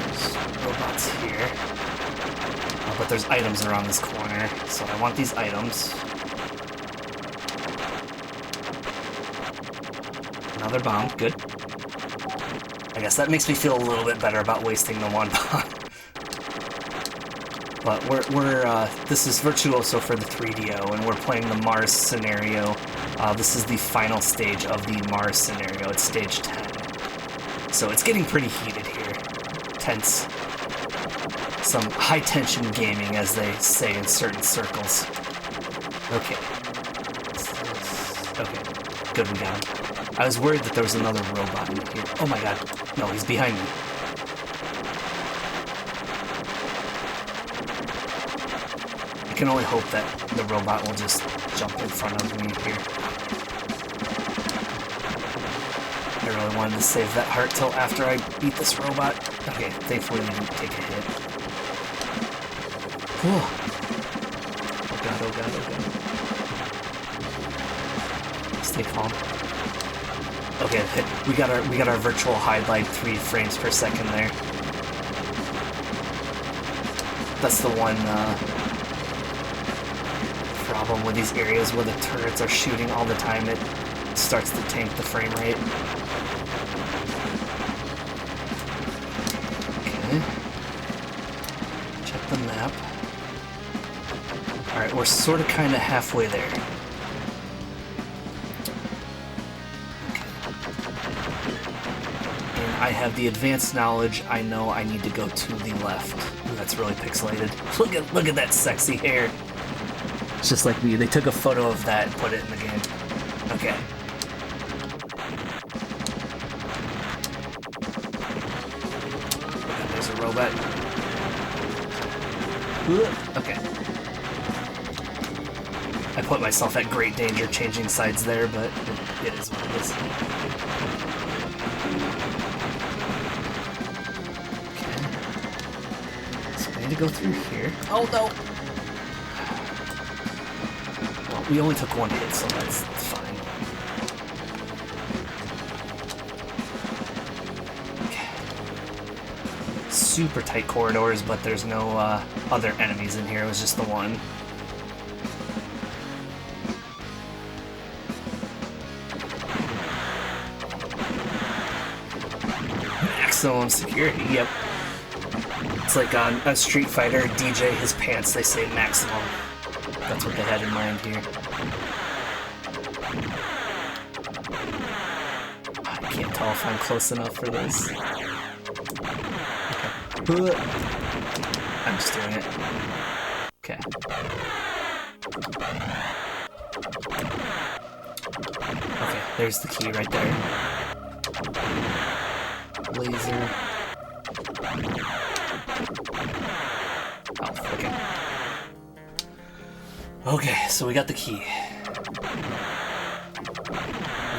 There's robots here. Oh, but there's items around this corner, so I want these items. Another bomb, good. I guess that makes me feel a little bit better about wasting the one bomb. But this is Virtuoso for the 3DO, and we're playing the Mars scenario. This is the final stage of the Mars scenario. It's stage 10. So it's getting pretty heated here. Tense. Some high-tension gaming, as they say in certain circles. Okay. Okay. Good, we got him. I was worried that there was another robot in here. Oh my god. No, he's behind me. I can only hope that the robot will just jump in front of me here. I really wanted to save that heart till after I beat this robot. Okay, thankfully we didn't take a hit. Whew. Oh god, oh god, oh god. Stay calm. Okay, we got our virtual highlight 3 frames per second there. That's the one problem with these areas where the turrets are shooting all the time. It starts to tank the frame rate. Okay. Check the map. Alright, we're sort of kind of halfway there. I have the advanced knowledge. I know I need to go to the left. Ooh, that's really pixelated. Look at that sexy hair. It's just like me. They took a photo of that and put it in the game. Okay. There's a robot. Ooh, okay. I put myself at great danger changing sides there, but it is what it is. To go through here. Oh no! Well, we only took one hit, so that's fine. Okay. Super tight corridors, but there's no other enemies in here. It was just the one. Maximum security, yep. It's like on a Street Fighter, DJ his pants, they say maximum. That's what they had in mind here. I can't tell if I'm close enough for this. Okay. I'm just doing it. Okay. Okay, there's the key right there. Laser. Oh, okay. Okay, so we got the key. We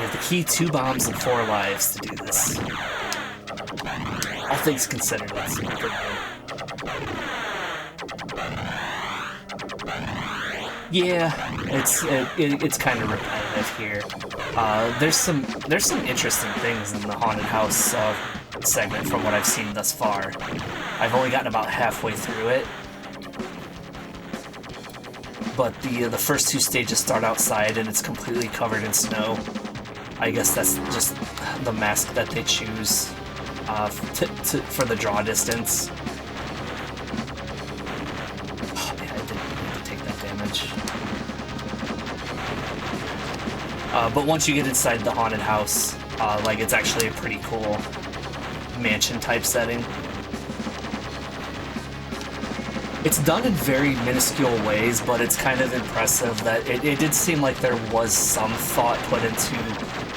have the key, 2 bombs, and 4 lives to do this. All things considered, that's pretty good. Yeah, it's kind of repetitive here. There's some interesting things in the haunted house segment from what I've seen thus far. I've only gotten about halfway through it, but the first 2 stages start outside and it's completely covered in snow. I guess that's just the mask that they choose for the draw distance. Oh man, I didn't need to take that damage. But once you get inside the haunted house, like it's actually a pretty cool mansion type setting. It's done in very minuscule ways, but it's kind of impressive that it did seem like there was some thought put into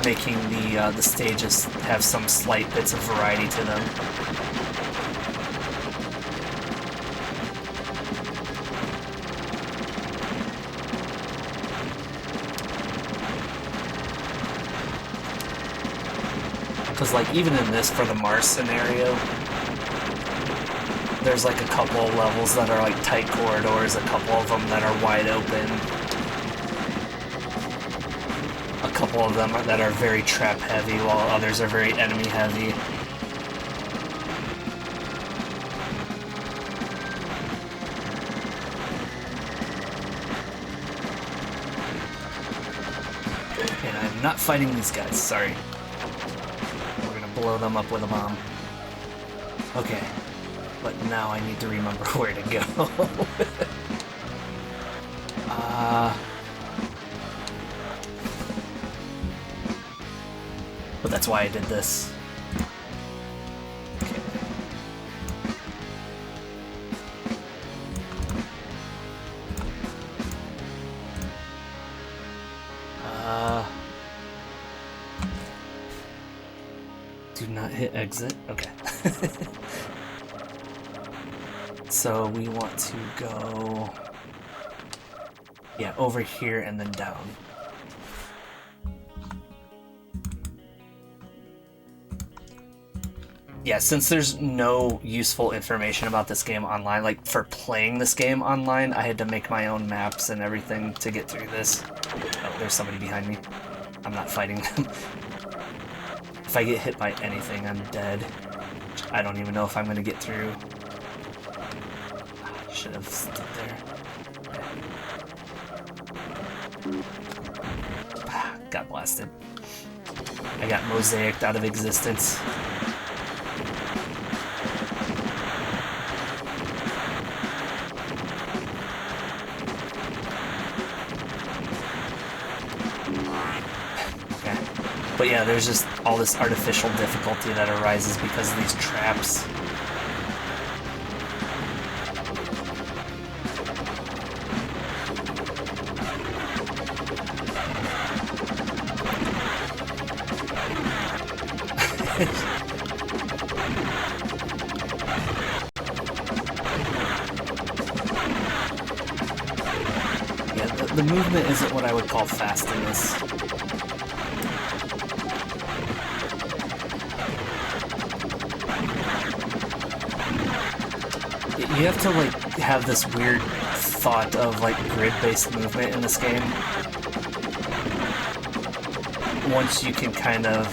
making the stages have some slight bits of variety to them. Because, like, even in this, for the Mars scenario, there's, like, a couple of levels that are, like, tight corridors, a couple of them that are wide open, a couple of them that are very trap-heavy, while others are very enemy-heavy. I'm not fighting these guys, sorry. We're gonna blow them up with a bomb. Okay. But now I need to remember where to go. But that's why I did this. Okay. Do not hit exit. Okay. So we want to go, yeah, over here and then down. Yeah, since there's no useful information about this game online, like for playing this game online, I had to make my own maps and everything to get through this. Oh, there's somebody behind me. I'm not fighting them. If I get hit by anything, I'm dead. I don't even know if I'm going to get through. I should have stood there. Got blasted. I got mosaicked out of existence. But yeah, there's just all this artificial difficulty that arises because of these traps. Yeah, the movement isn't what I would call fast in this. You have to, like, have this weird thought of, like, grid-based movement in this game. Once you can kind of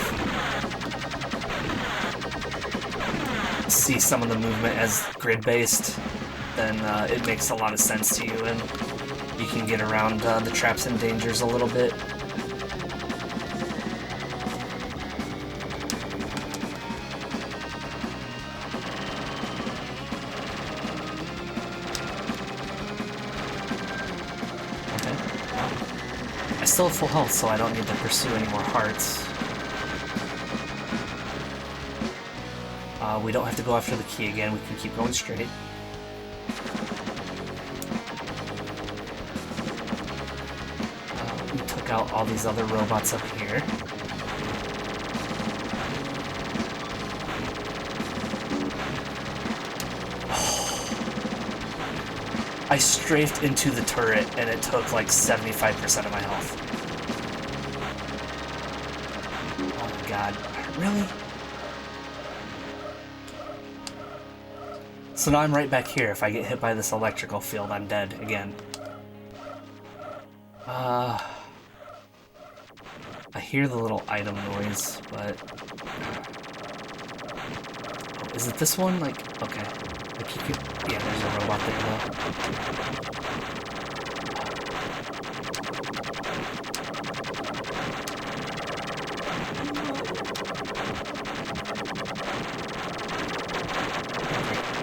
see some of the movement as grid-based, then it makes a lot of sense to you, and you can get around the traps and dangers a little bit. I still have full health, so I don't need to pursue any more hearts. We don't have to go after the key again, we can keep going straight. We took out all these other robots up here. I strafed into the turret and it took like 75% of my health. Oh my god. Really? So now I'm right back here. If I get hit by this electrical field, I'm dead again. I hear the little item noise, but... Oh, is it this one? Like, okay. Like you could... Yeah, there's a robot there, though.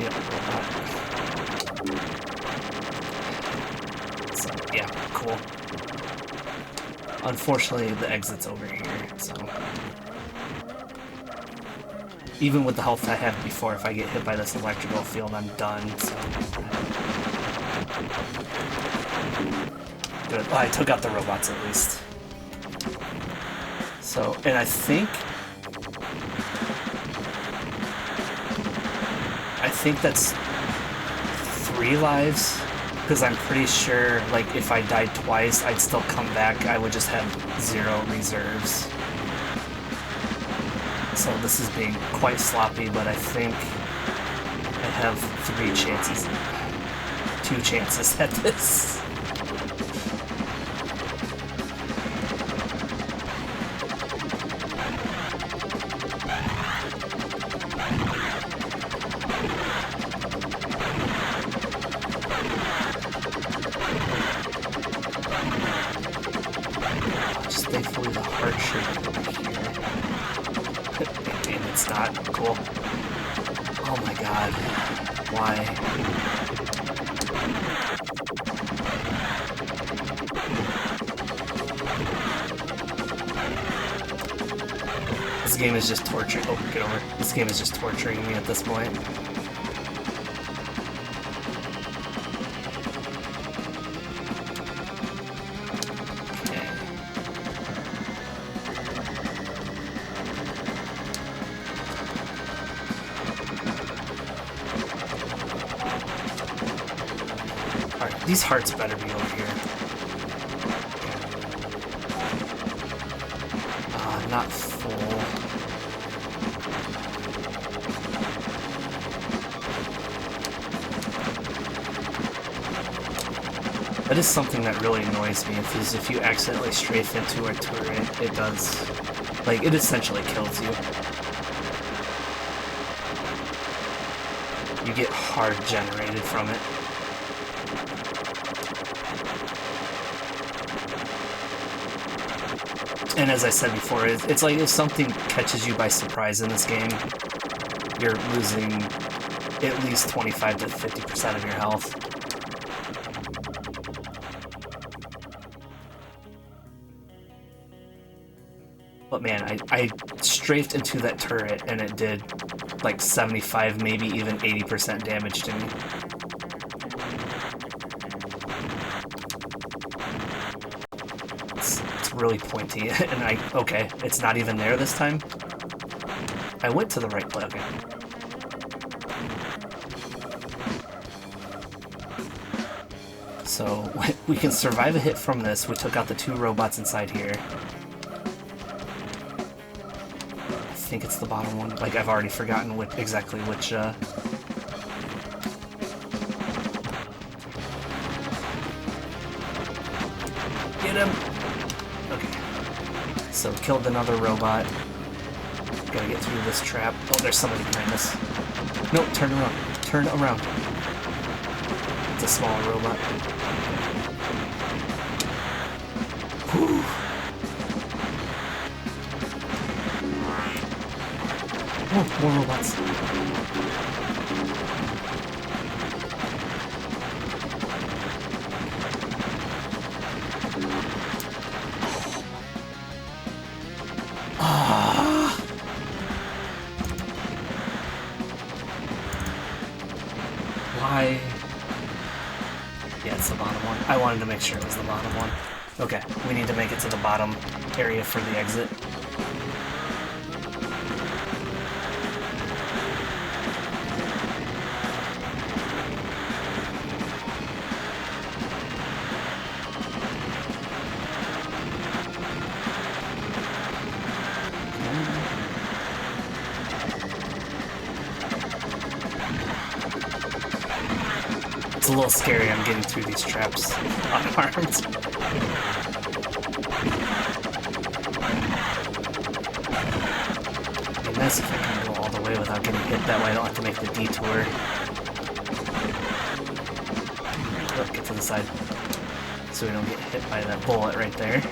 Yeah, robot. So, yeah, cool. Unfortunately, the exit's over here, so... Even with the health I had before, if I get hit by this electrical field, I'm done, so... Good. Oh, I took out the robots at least. So, and I think that's 3 lives, because I'm pretty sure, like, if I died twice, I'd still come back. I would just have 0 reserves. So this is being quite sloppy, but I think I have 3 chances, 2 chances at this. Just Thankfully, the heart should be over here. And it's not. Cool. Oh my god. Why? This game is just torturing. Oh, get over. This game is just torturing me at this point. These hearts better be over here. Not full. That is something that really annoys me, is if you accidentally strafe into a turret, it does, like, it essentially kills you. You get hard generated from it. And as I said before, it's like if something catches you by surprise in this game, you're losing at least 25 to 50% of your health. But man, I strafed into that turret and it did like 75, maybe even 80% damage to me. Really pointy, and okay, it's not even there this time. I went to the right place. Okay. So we can survive a hit from this. We took out the 2 robots inside here. I think it's the bottom one. Like, I've already forgotten exactly which. Get him! So killed another robot. Gotta get through this trap. Oh, there's somebody behind us. No, turn around. Turn around. It's a smaller robot. Whew. Oh, more robots. Yeah, it's the bottom one. I wanted to make sure it was the bottom one. Okay, we need to make it to the bottom area for the exit. It's a little scary, I'm getting through these traps unarmed. It'd be nice if I can go all the way without getting hit, that way I don't have to make the detour. Oh, get to the side, so we don't get hit by that bullet right there.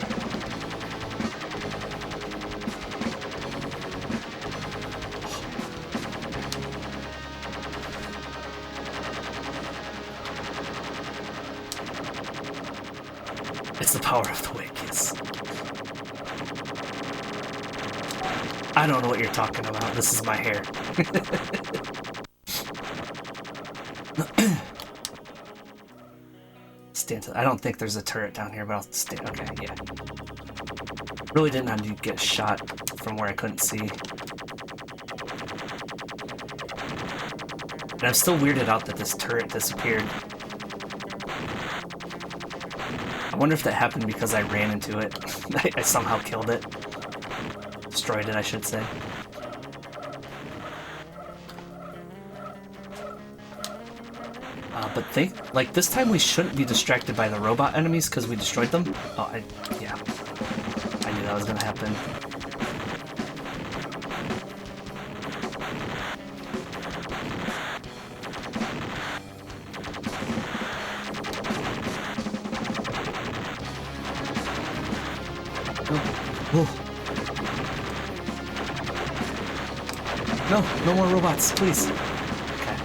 It's the power of the wig, yes. I don't know what you're talking about. This is my hair. Stand to, I don't think there's a turret down here, but I'll stand. Okay, yeah. Really didn't have to get shot from where I couldn't see. And I'm still weirded out that this turret disappeared. I wonder if that happened because I ran into it. I somehow killed it. Destroyed it, I should say. But like this time we shouldn't be distracted by the robot enemies because we destroyed them. Oh, yeah. I knew that was gonna happen. Oh. No, no more robots, please. Okay.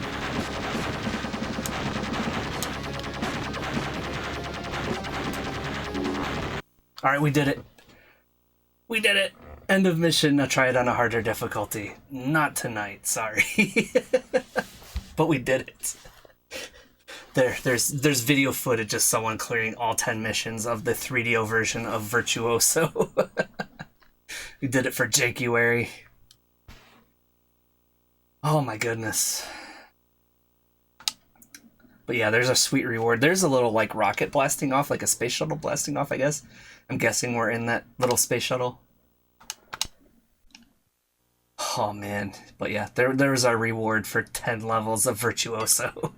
Alright, we did it. We did it. End of mission. Now try it on a harder difficulty. Not tonight, sorry. But we did it. There's video footage of someone clearing all 10 missions of the 3DO version of Virtuoso. We did it for Jankuary. Oh my goodness. But yeah, there's a sweet reward. There's a little like rocket blasting off, like a space shuttle blasting off, I guess. I'm guessing we're in that little space shuttle. Oh man. But yeah, there was our reward for 10 levels of Virtuoso.